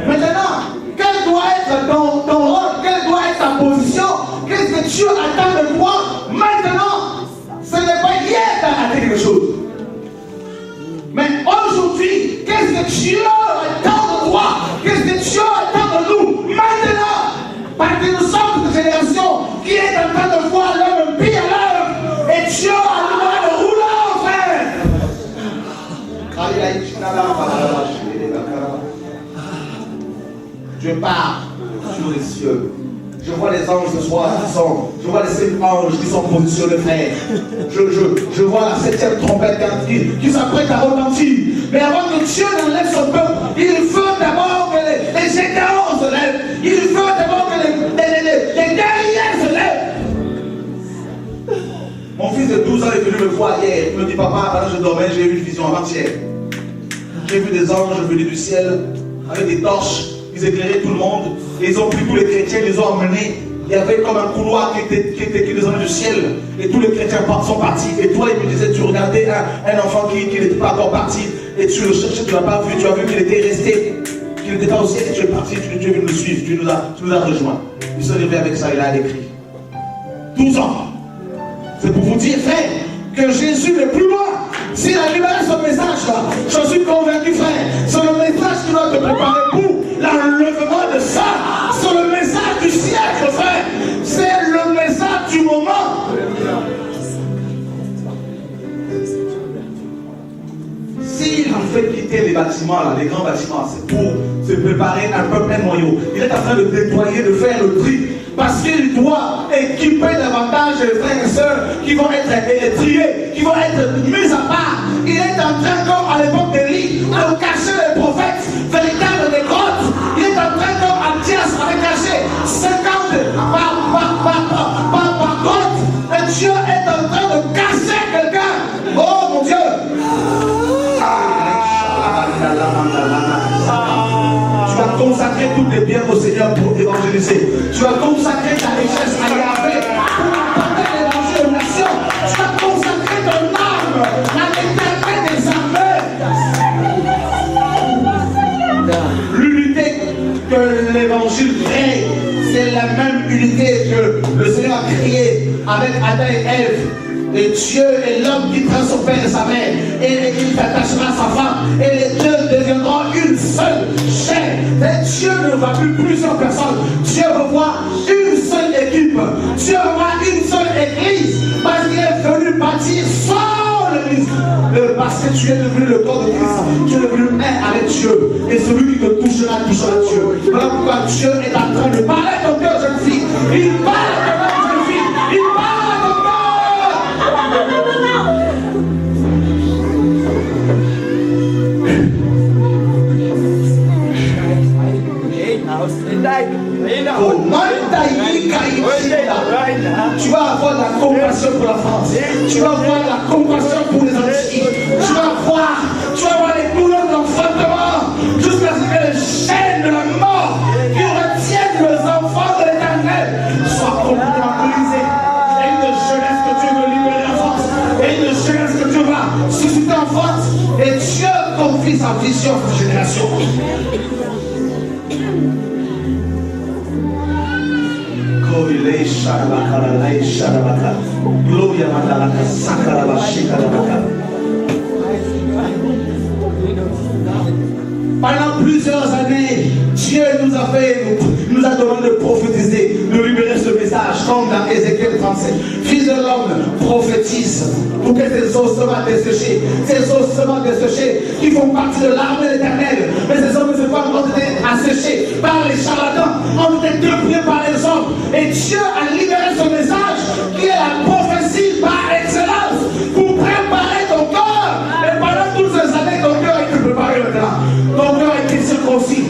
Maintenant, quel doit être ton rôle, quelle doit être ta position, qu'est-ce que Dieu attend de toi maintenant? Ce n'est pas hier que tu as raté quelque chose. Mais aujourd'hui, qu'est-ce que Dieu attend de toi? Qu'est-ce que Dieu attend de nous maintenant? Parce que nous sommes une génération qui est en train de voir l'homme pire à l'heure. Et Dieu a le droit de rouler, frère. Dieu part sur les cieux. Je vois les anges ce soir je vois les 7 anges qui sont positionnés, frère. Je vois la 7e trompette qui s'apprête à retentir. Mais avant que Dieu n'enlève son peuple, il veut d'abord que les géants se lèvent. Il veut d'abord que les guerriers se lèvent. Mon fils de 12 ans est venu me voir hier. Il me dit, papa, pendant que je dormais, j'ai eu une vision avant-hier. J'ai vu des anges venir du ciel avec des torches. Ils éclairaient tout le monde. Et ils ont pris tous les chrétiens, ils les ont emmenés. Il y avait comme un couloir qui les emmenait du ciel. Et tous les chrétiens sont partis. Et toi, il me disait, tu regardais un enfant qui n'était pas encore parti. Et tu le cherchais, tu ne l'as pas vu. Tu as vu qu'il était resté. Qu'il n'était pas au ciel. Et tu es parti, tu es venu me suivre. Tu nous as rejoints. Il se levait avec ça, il a écrit. 12 ans. C'est pour vous dire, frère, que Jésus est plus loin. S'il a libéré son message, là, je suis convaincu, frère, c'est le message qui doit te préparer pour l'enlèvement de ça. C'est le message du siècle, frère. C'est le message du moment. S'il a fait quitter les bâtiments, là, les grands bâtiments, c'est pour se préparer un peuple, un noyau. Il est en train de déployer, de faire le tri. Parce qu'il doit équiper davantage les frères et sœurs qui vont être triés, qui vont être mis à part. Il est en train, comme à l'époque d'Élie, de cacher les prophètes véritables des grottes. Il est en train, comme Anthias avait caché 50 par grotte. Et Dieu est en train de cacher quelqu'un. Oh mon Dieu! Tu as consacré tous tes biens au Seigneur pour évangéliser. Tu as consacré ta richesse à Yahvé pour apporter l'évangile aux nations. Tu as consacré ton âme à l'éternel des armées. L'unité que l'évangile crée, c'est la même unité que le Seigneur a créée avec Adam et Ève. Et Dieu et l'homme qui prend son père et sa mère, et il t'attachera à sa femme, et les deux deviendront une seule chair. Et Dieu ne voit plus plusieurs personnes. Dieu revoit une seule équipe. Dieu revoit une seule église. Parce qu'il est venu bâtir son église. Parce que tu es devenu le corps de Christ. Tu es devenu un avec Dieu. Et celui qui te touchera Dieu. Voilà pourquoi Dieu est en train de parler à ton cœur, jeune fille. Il parle à ton cœur, jeune fille. Il parle à ton cœur. avoir de la compassion pour les antiques. Tu vas voir les douleurs d'enfantement jusqu'à ce que les chaînes de la mort qui retiennent les enfants de l'Éternel soient complètement brisées. Et une jeunesse que Dieu veut libérer en force. Et une jeunesse que Dieu va susciter en force. Et Dieu confie sa vision à cette génération. Gloria Mandalaka Sakaraba Shikarabaka. Pendant plusieurs années, Dieu nous a demandé de prophétiser, de libérer ce message, comme dans Ézéchiel 37. Fils de l'homme, prophétise pour que ces ossements desséchés, qui font partie de l'armée de l'Éternel, mais ces hommes ne se pas encore été asséchés par les charlatans, ont été dépouillés par les hommes. Et Dieu a libéré ce message qui est la prophétie par excellence pour préparer ton corps. Et pendant toutes ces années, ton cœur a été préparé maintenant. Ton cœur a été circoncis.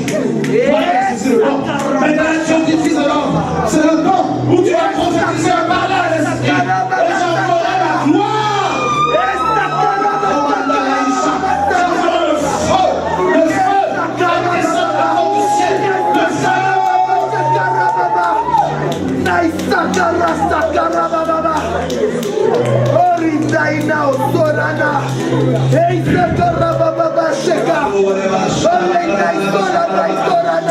C'est le don. Maintenant, tu es fils de l'homme. C'est le don où tu vas prophétiser un parler à l'esprit. Et j'en ferai la gloire. J'en ferai le feu. Le feu qui descend de du ciel. Le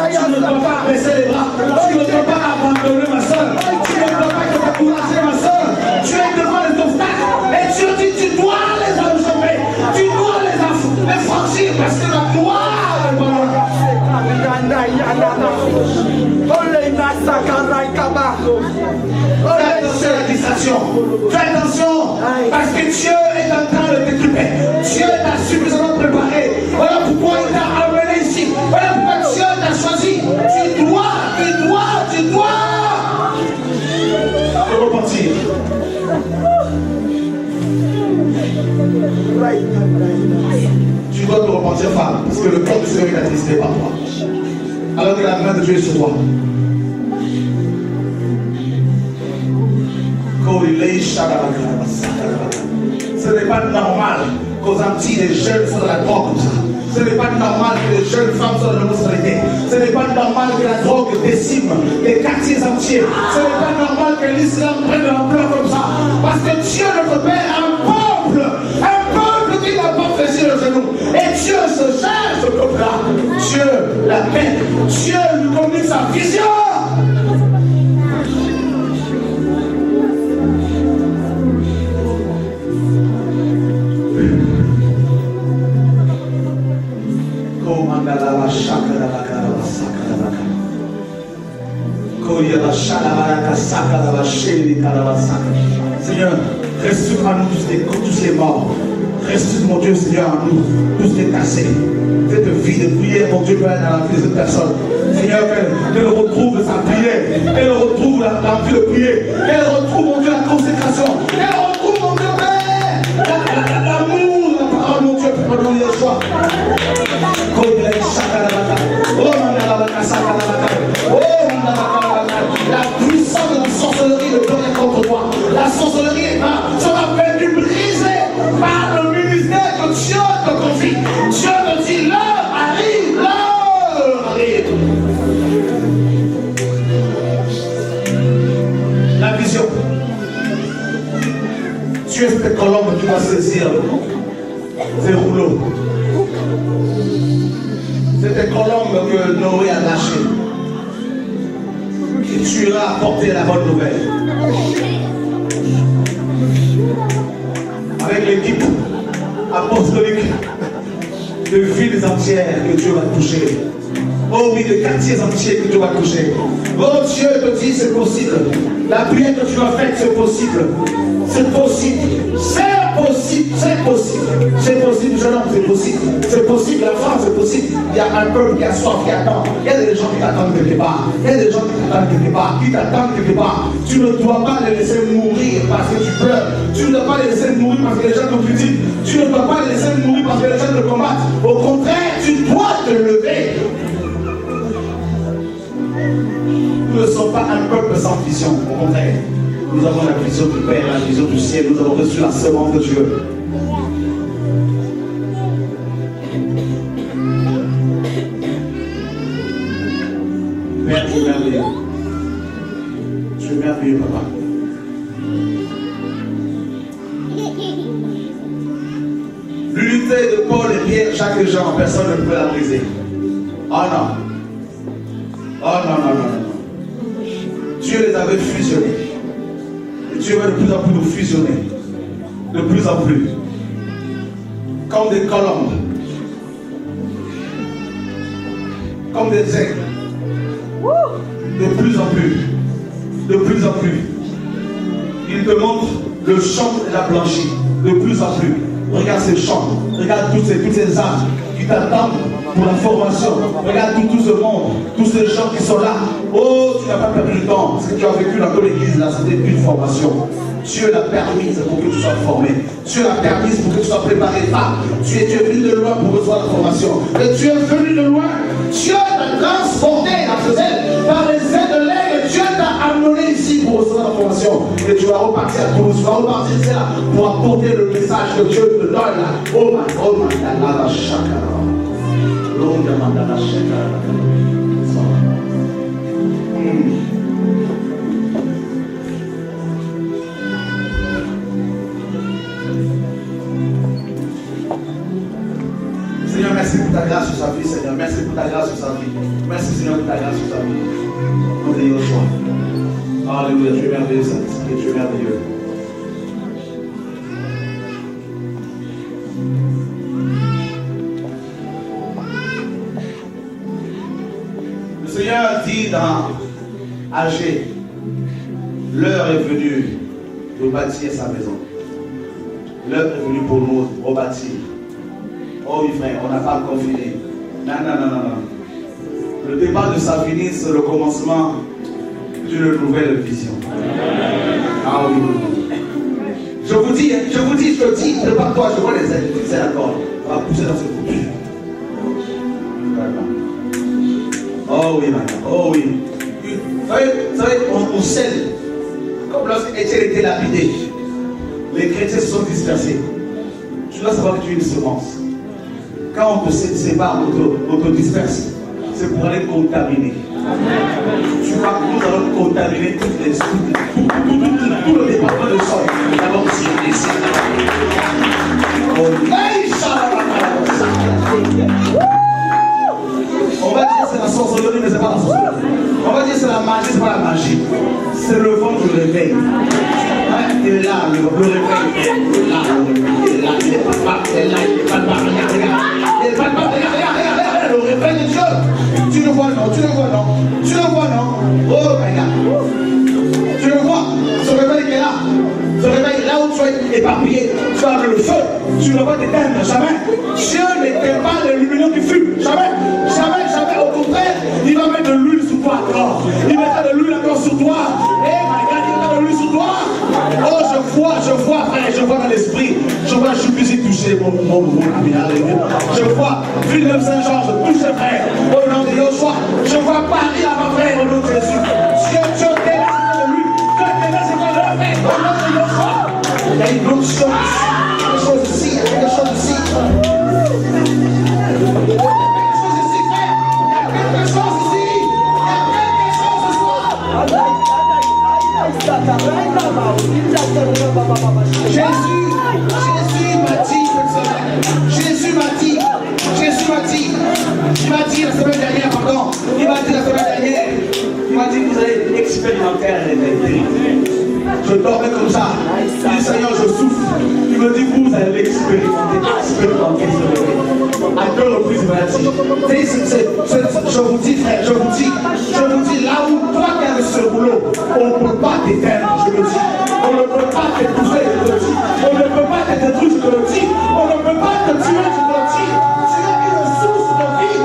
Tu ne dois pas baisser les bras. Tu ne dois pas abandonner ma soeur. Tu ne dois pas te décourager ma soeur. Tu es devant les obstacles. Et Dieu dit tu dois les enjamber. Tu dois les franchir parce que la gloire est pour moi. Fais attention à la distraction. Fais attention parce que Dieu est en train de t'équiper. Dieu t'a suffisamment préparé. Voilà pourquoi il t'a amené ici. Voilà pourquoi Dieu t'a choisi. Tu dois te repentir. Tu dois te repentir, femme, parce que le corps du Seigneur est attristé par toi. Alors que la main de Dieu est sur toi. Ce n'est pas normal qu'aux Antilles les jeunes soient dans la drogue comme ça. Ce n'est pas normal que les jeunes femmes soient dans l'homosexualité. Ce n'est pas normal que la drogue décime les quartiers entiers. Ce n'est pas normal que l'islam prenne de l'ampleur comme ça. Parce que Dieu notre Père a un peuple qui n'a pas fléchi le genou. Et Dieu se cherche ce peuple-là. Dieu l'appelle. Dieu lui communique sa vision. Seigneur, ressuscite en nous tous les morts. Ressuscite, mon Dieu, Seigneur, en nous tous les cassés. Cette vie de prière, mon Dieu, dans la vie de cette personne. Seigneur, qu'elle retrouve sa prière, qu'elle retrouve l'envie de prier, qu'elle retrouve, mon Dieu, la consécration, qu'elle retrouve, mon Dieu, l'amour de la parole, mon Dieu, pour nous les choix. La puissance de la sorcellerie ne peut rien contre toi. La sorcellerie sera peine brisée par le ministère que Dieu te confie. Dieu te dit l'heure arrive, l'heure arrive. La vision. Tu es cette colombe, tu vas saisir ces rouleaux. C'était colombe que Noé a lâché. Et tu iras apporter la bonne nouvelle. Avec l'équipe apostolique de villes entières que Dieu va toucher. Oh oui, de quartiers entiers que Dieu va toucher. Oh Dieu te dit c'est possible. La prière que tu as faite, c'est possible. C'est possible. C'est possible. C'est possible. C'est possible, jeune homme, c'est possible. C'est possible, la France, c'est possible. Il y a un peuple qui a soif, qui attend. Il y a des gens qui t'attendent quelque part. Il y a des gens qui t'attendent quelque part. Qui t'attendent quelque part. Tu ne dois pas les laisser mourir parce que tu pleures. Tu ne dois pas les laisser mourir parce que les gens te critiquent. Tu ne dois pas les laisser mourir parce que les gens te combattent. Au contraire, tu dois te lever. Nous ne sommes pas un peuple sans vision, au contraire. Nous avons la vision du Père, la vision du ciel. Nous avons reçu la semence de Dieu. Père, tu es merveilleux. Tu es merveilleux, papa. L'unité de Paul et Pierre, chaque genre, personne ne peut la briser. Oh non. Oh non, non, non, non. Dieu les avait fusionnés. Et Dieu va de plus en plus nous fusionner. De plus en plus. Comme des colombes. Comme des aigles. De plus en plus. De plus en plus. Il te montre le champ de la blanchie. De plus en plus. Regarde ces champs. Regarde toutes ces âmes qui t'attendent pour la formation. Regarde tout ce monde. Tous ces gens qui sont là. Oh, tu n'as pas perdu du temps. Ce que tu as vécu dans ton église là, c'était une formation. Dieu l'a permise pour que tu sois formé. Dieu l'a permise pour que tu sois préparé. Tu es venu de loin pour recevoir la formation. Et tu es venu de loin. Dieu t'a transporté à ce zèle par les ailes de l'aigle. Dieu t'a amené ici pour recevoir la formation. Et tu vas repartir à Toulouse. Tu vas repartir là pour apporter le message que Dieu te donne là. Oh my, la chakara. Longa mandala chakara. Seigneur, merci pour ta grâce sur sa vie, Seigneur. Merci pour ta grâce sur sa vie. Merci, Seigneur, pour ta grâce sur sa vie. Nom de Yeshua. Alléluia, tu es merveilleux, Saint-Esprit, tu es merveilleux. Le Seigneur dit dans Agé, l'heure est venue de bâtir sa maison. L'heure est venue pour nous rebâtir. Oh oui frère, on n'a pas encore fini. Non, non, non, non, non. Le débat de sa finisse, c'est le commencement d'une nouvelle vision. Ah oui. Je vous dis, prépare-toi, je vois les ailes, c'est d'accord. On va pousser dans ce coup. Oh oui, madame, oh oui. Vous savez, on scelle. Comme lorsque Étienne était lapidé, les chrétiens se sont dispersés. Tu dois savoir que tu es une semence. Quand on te sépare, on te disperse, c'est pour aller contaminer. Tu vois que nous allons contaminer tout le département de sol. D'abord ici, ici. On va dire que c'est la sorcellerie, mais c'est pas la sorcellerie. On va dire que c'est la magie, c'est pas la magie. C'est le vent du réveil. Il est là, le réveil. Il est là, il est là, il est pas, il est là, il est pas, regarde. Il est pas, regarde, le réveil de Dieu. Tu le vois, non, tu le vois, non. Tu le vois, non. Oh, my God. Tu le vois, ce réveil qui est là. Ce réveil, là où tu es éparpillé, tu as le feu. Tu ne vas pas t'éteindre, jamais. Dieu n'éteint pas les lumineux qui fument. Jamais, jamais, jamais. Au contraire, il va mettre de l'huile sur toi encore. Il mettra de l'huile encore sur toi. Eh, my God, il mettra de l'huile sur toi. Oh, je vois, frère, je vois dans l'esprit. Je vois, je suis plus touché, mon ami. Je vois, Villeneuve Saint-Georges, touché, frère. Au nom de Yeshua. Je vois Paris à ma frère, au nom de Jésus. Dieu t'aime, c'est de lui. Dieu t'aime, c'est de lui. Au nom de Yeshua. Il y a une autre chose. Quelque chose ici, il y a quelque chose ici. Il y a quelque chose ici, frère. Il y a quelque chose ici. Il y a quelque chose ce soir. Jésus m'a dit cette semaine. Jésus m'a dit, il m'a dit la semaine dernière, pardon, il m'a dit que vous allez expérimenter la réalité. Je dormais comme ça. Je dis Seigneur, je souffre. Il me dit vous allez l'expérimenter. À deux reprises, il m'a dit. Je vous dis, frère, je vous dis, là où toi qui as ce boulot, on ne peut pas t'éteindre, je le dis. On ne peut pas t'étouffer, je le dis. On ne peut pas te détruire, je le dis. On ne peut pas te tuer, je le dis. Tu es une source de vie.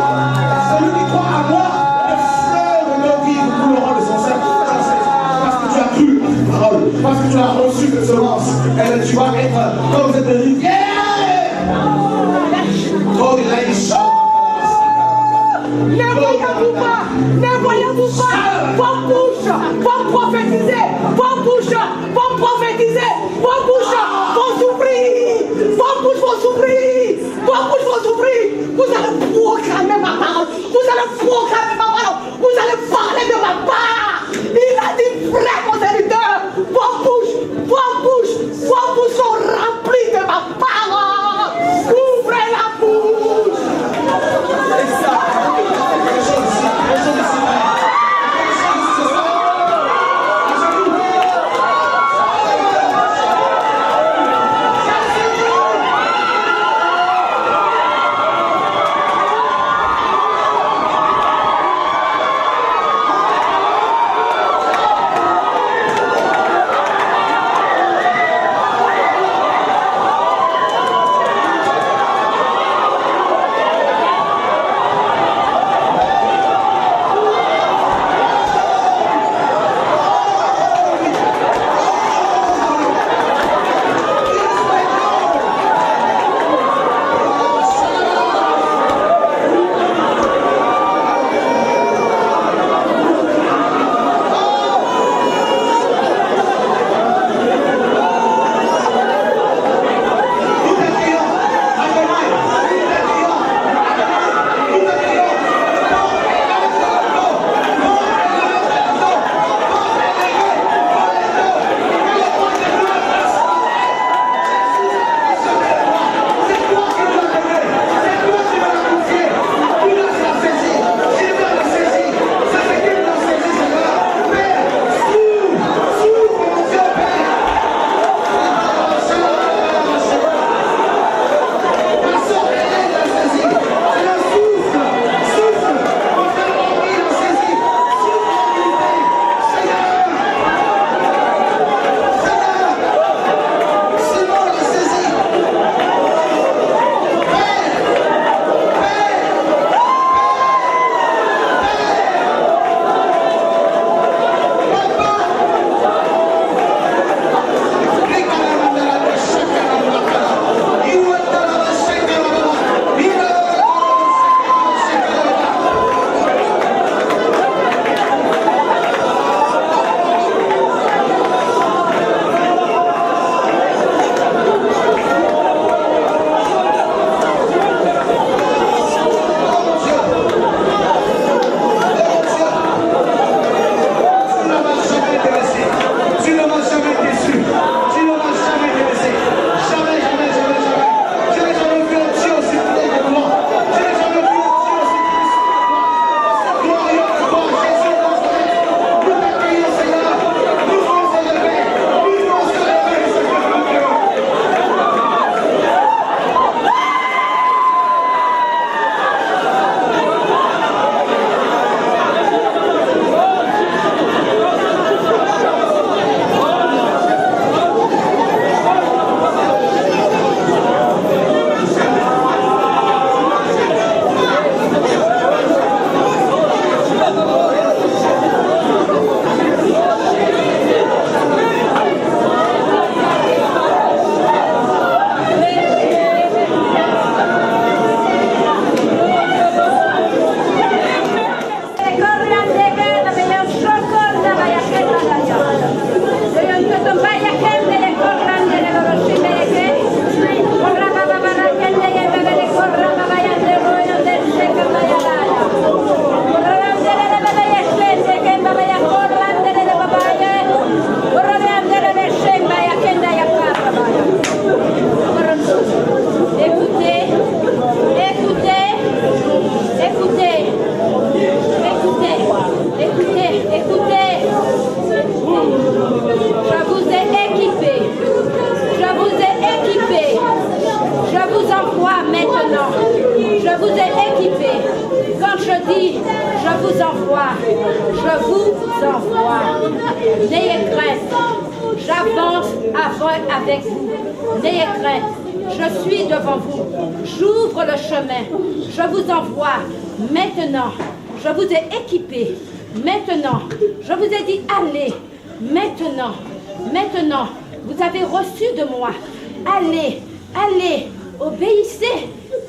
Celui qui croit à moi, les fleurs de vie couleront de son sein. Parce que tu as cru à cette parole. Parce que tu as reçu cette semence. Et tu vas être comme cette rivière. Oh, il a une chance. Ne voyez-vous pas? Ne voyez-vous pas? Vos bouches vont prophétiser. Vos bouches vont prophétiser. Vos bouches vont s'ouvrir. Vos bouches vont s'ouvrir. Vos bouches vont s'ouvrir. Vous allez proclamer ma parole. Vous allez proclamer ma parole. Vous allez parler de ma part. Il a dit, frère mon serviteur, vos bouches sont remplies de ma parole. Ouvrez la bouche. N'ayez crainte, j'avance avec vous. N'ayez crainte, je suis devant vous. J'ouvre le chemin. Je vous envoie maintenant. Je vous ai équipé. Maintenant, je vous ai dit allez. Maintenant, vous avez reçu de moi. Allez, allez, obéissez.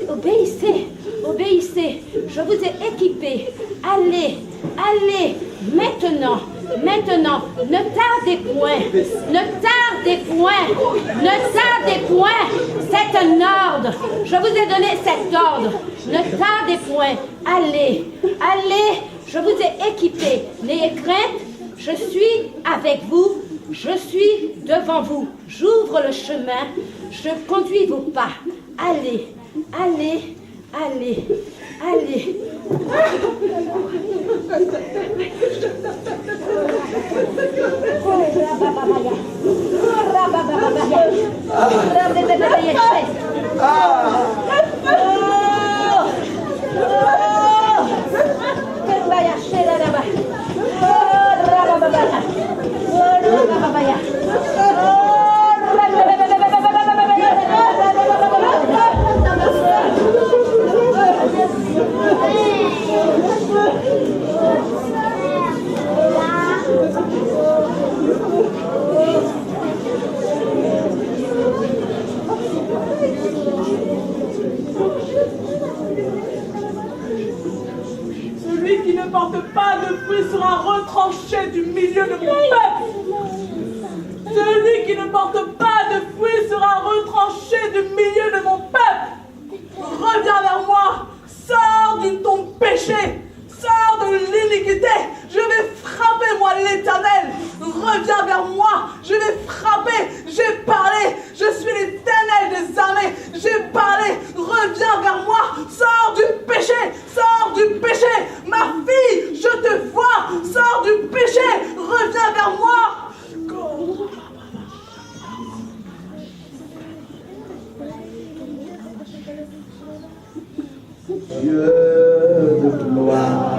Obéissez, obéissez. Je vous ai équipé. Allez, allez, maintenant, maintenant, ne tardez point, ne tardez point, ne tardez point. C'est un ordre. Je vous ai donné cet ordre. Ne tardez point. Allez, allez, je vous ai équipé. N'ayez crainte, je suis avec vous. Je suis devant vous. J'ouvre le chemin. Je conduis vos pas. Allez, allez, allez, allez. Celui qui ne porte pas de fruits sera retranché du milieu de mon peuple. Celui qui ne porte pas de fruits sera retranché du milieu de mon peuple. Reviens vers moi. Sors de ton péché. Sors de l'iniquité. Je vais frapper, moi, l'Éternel. Reviens vers moi. Je vais frapper. J'ai parlé. Je suis l'Éternel des armées. J'ai parlé. Reviens vers moi. Sors du péché. Sors du péché. Ma fille, je te vois. Sors du péché. Reviens vers moi. Dieu de gloire.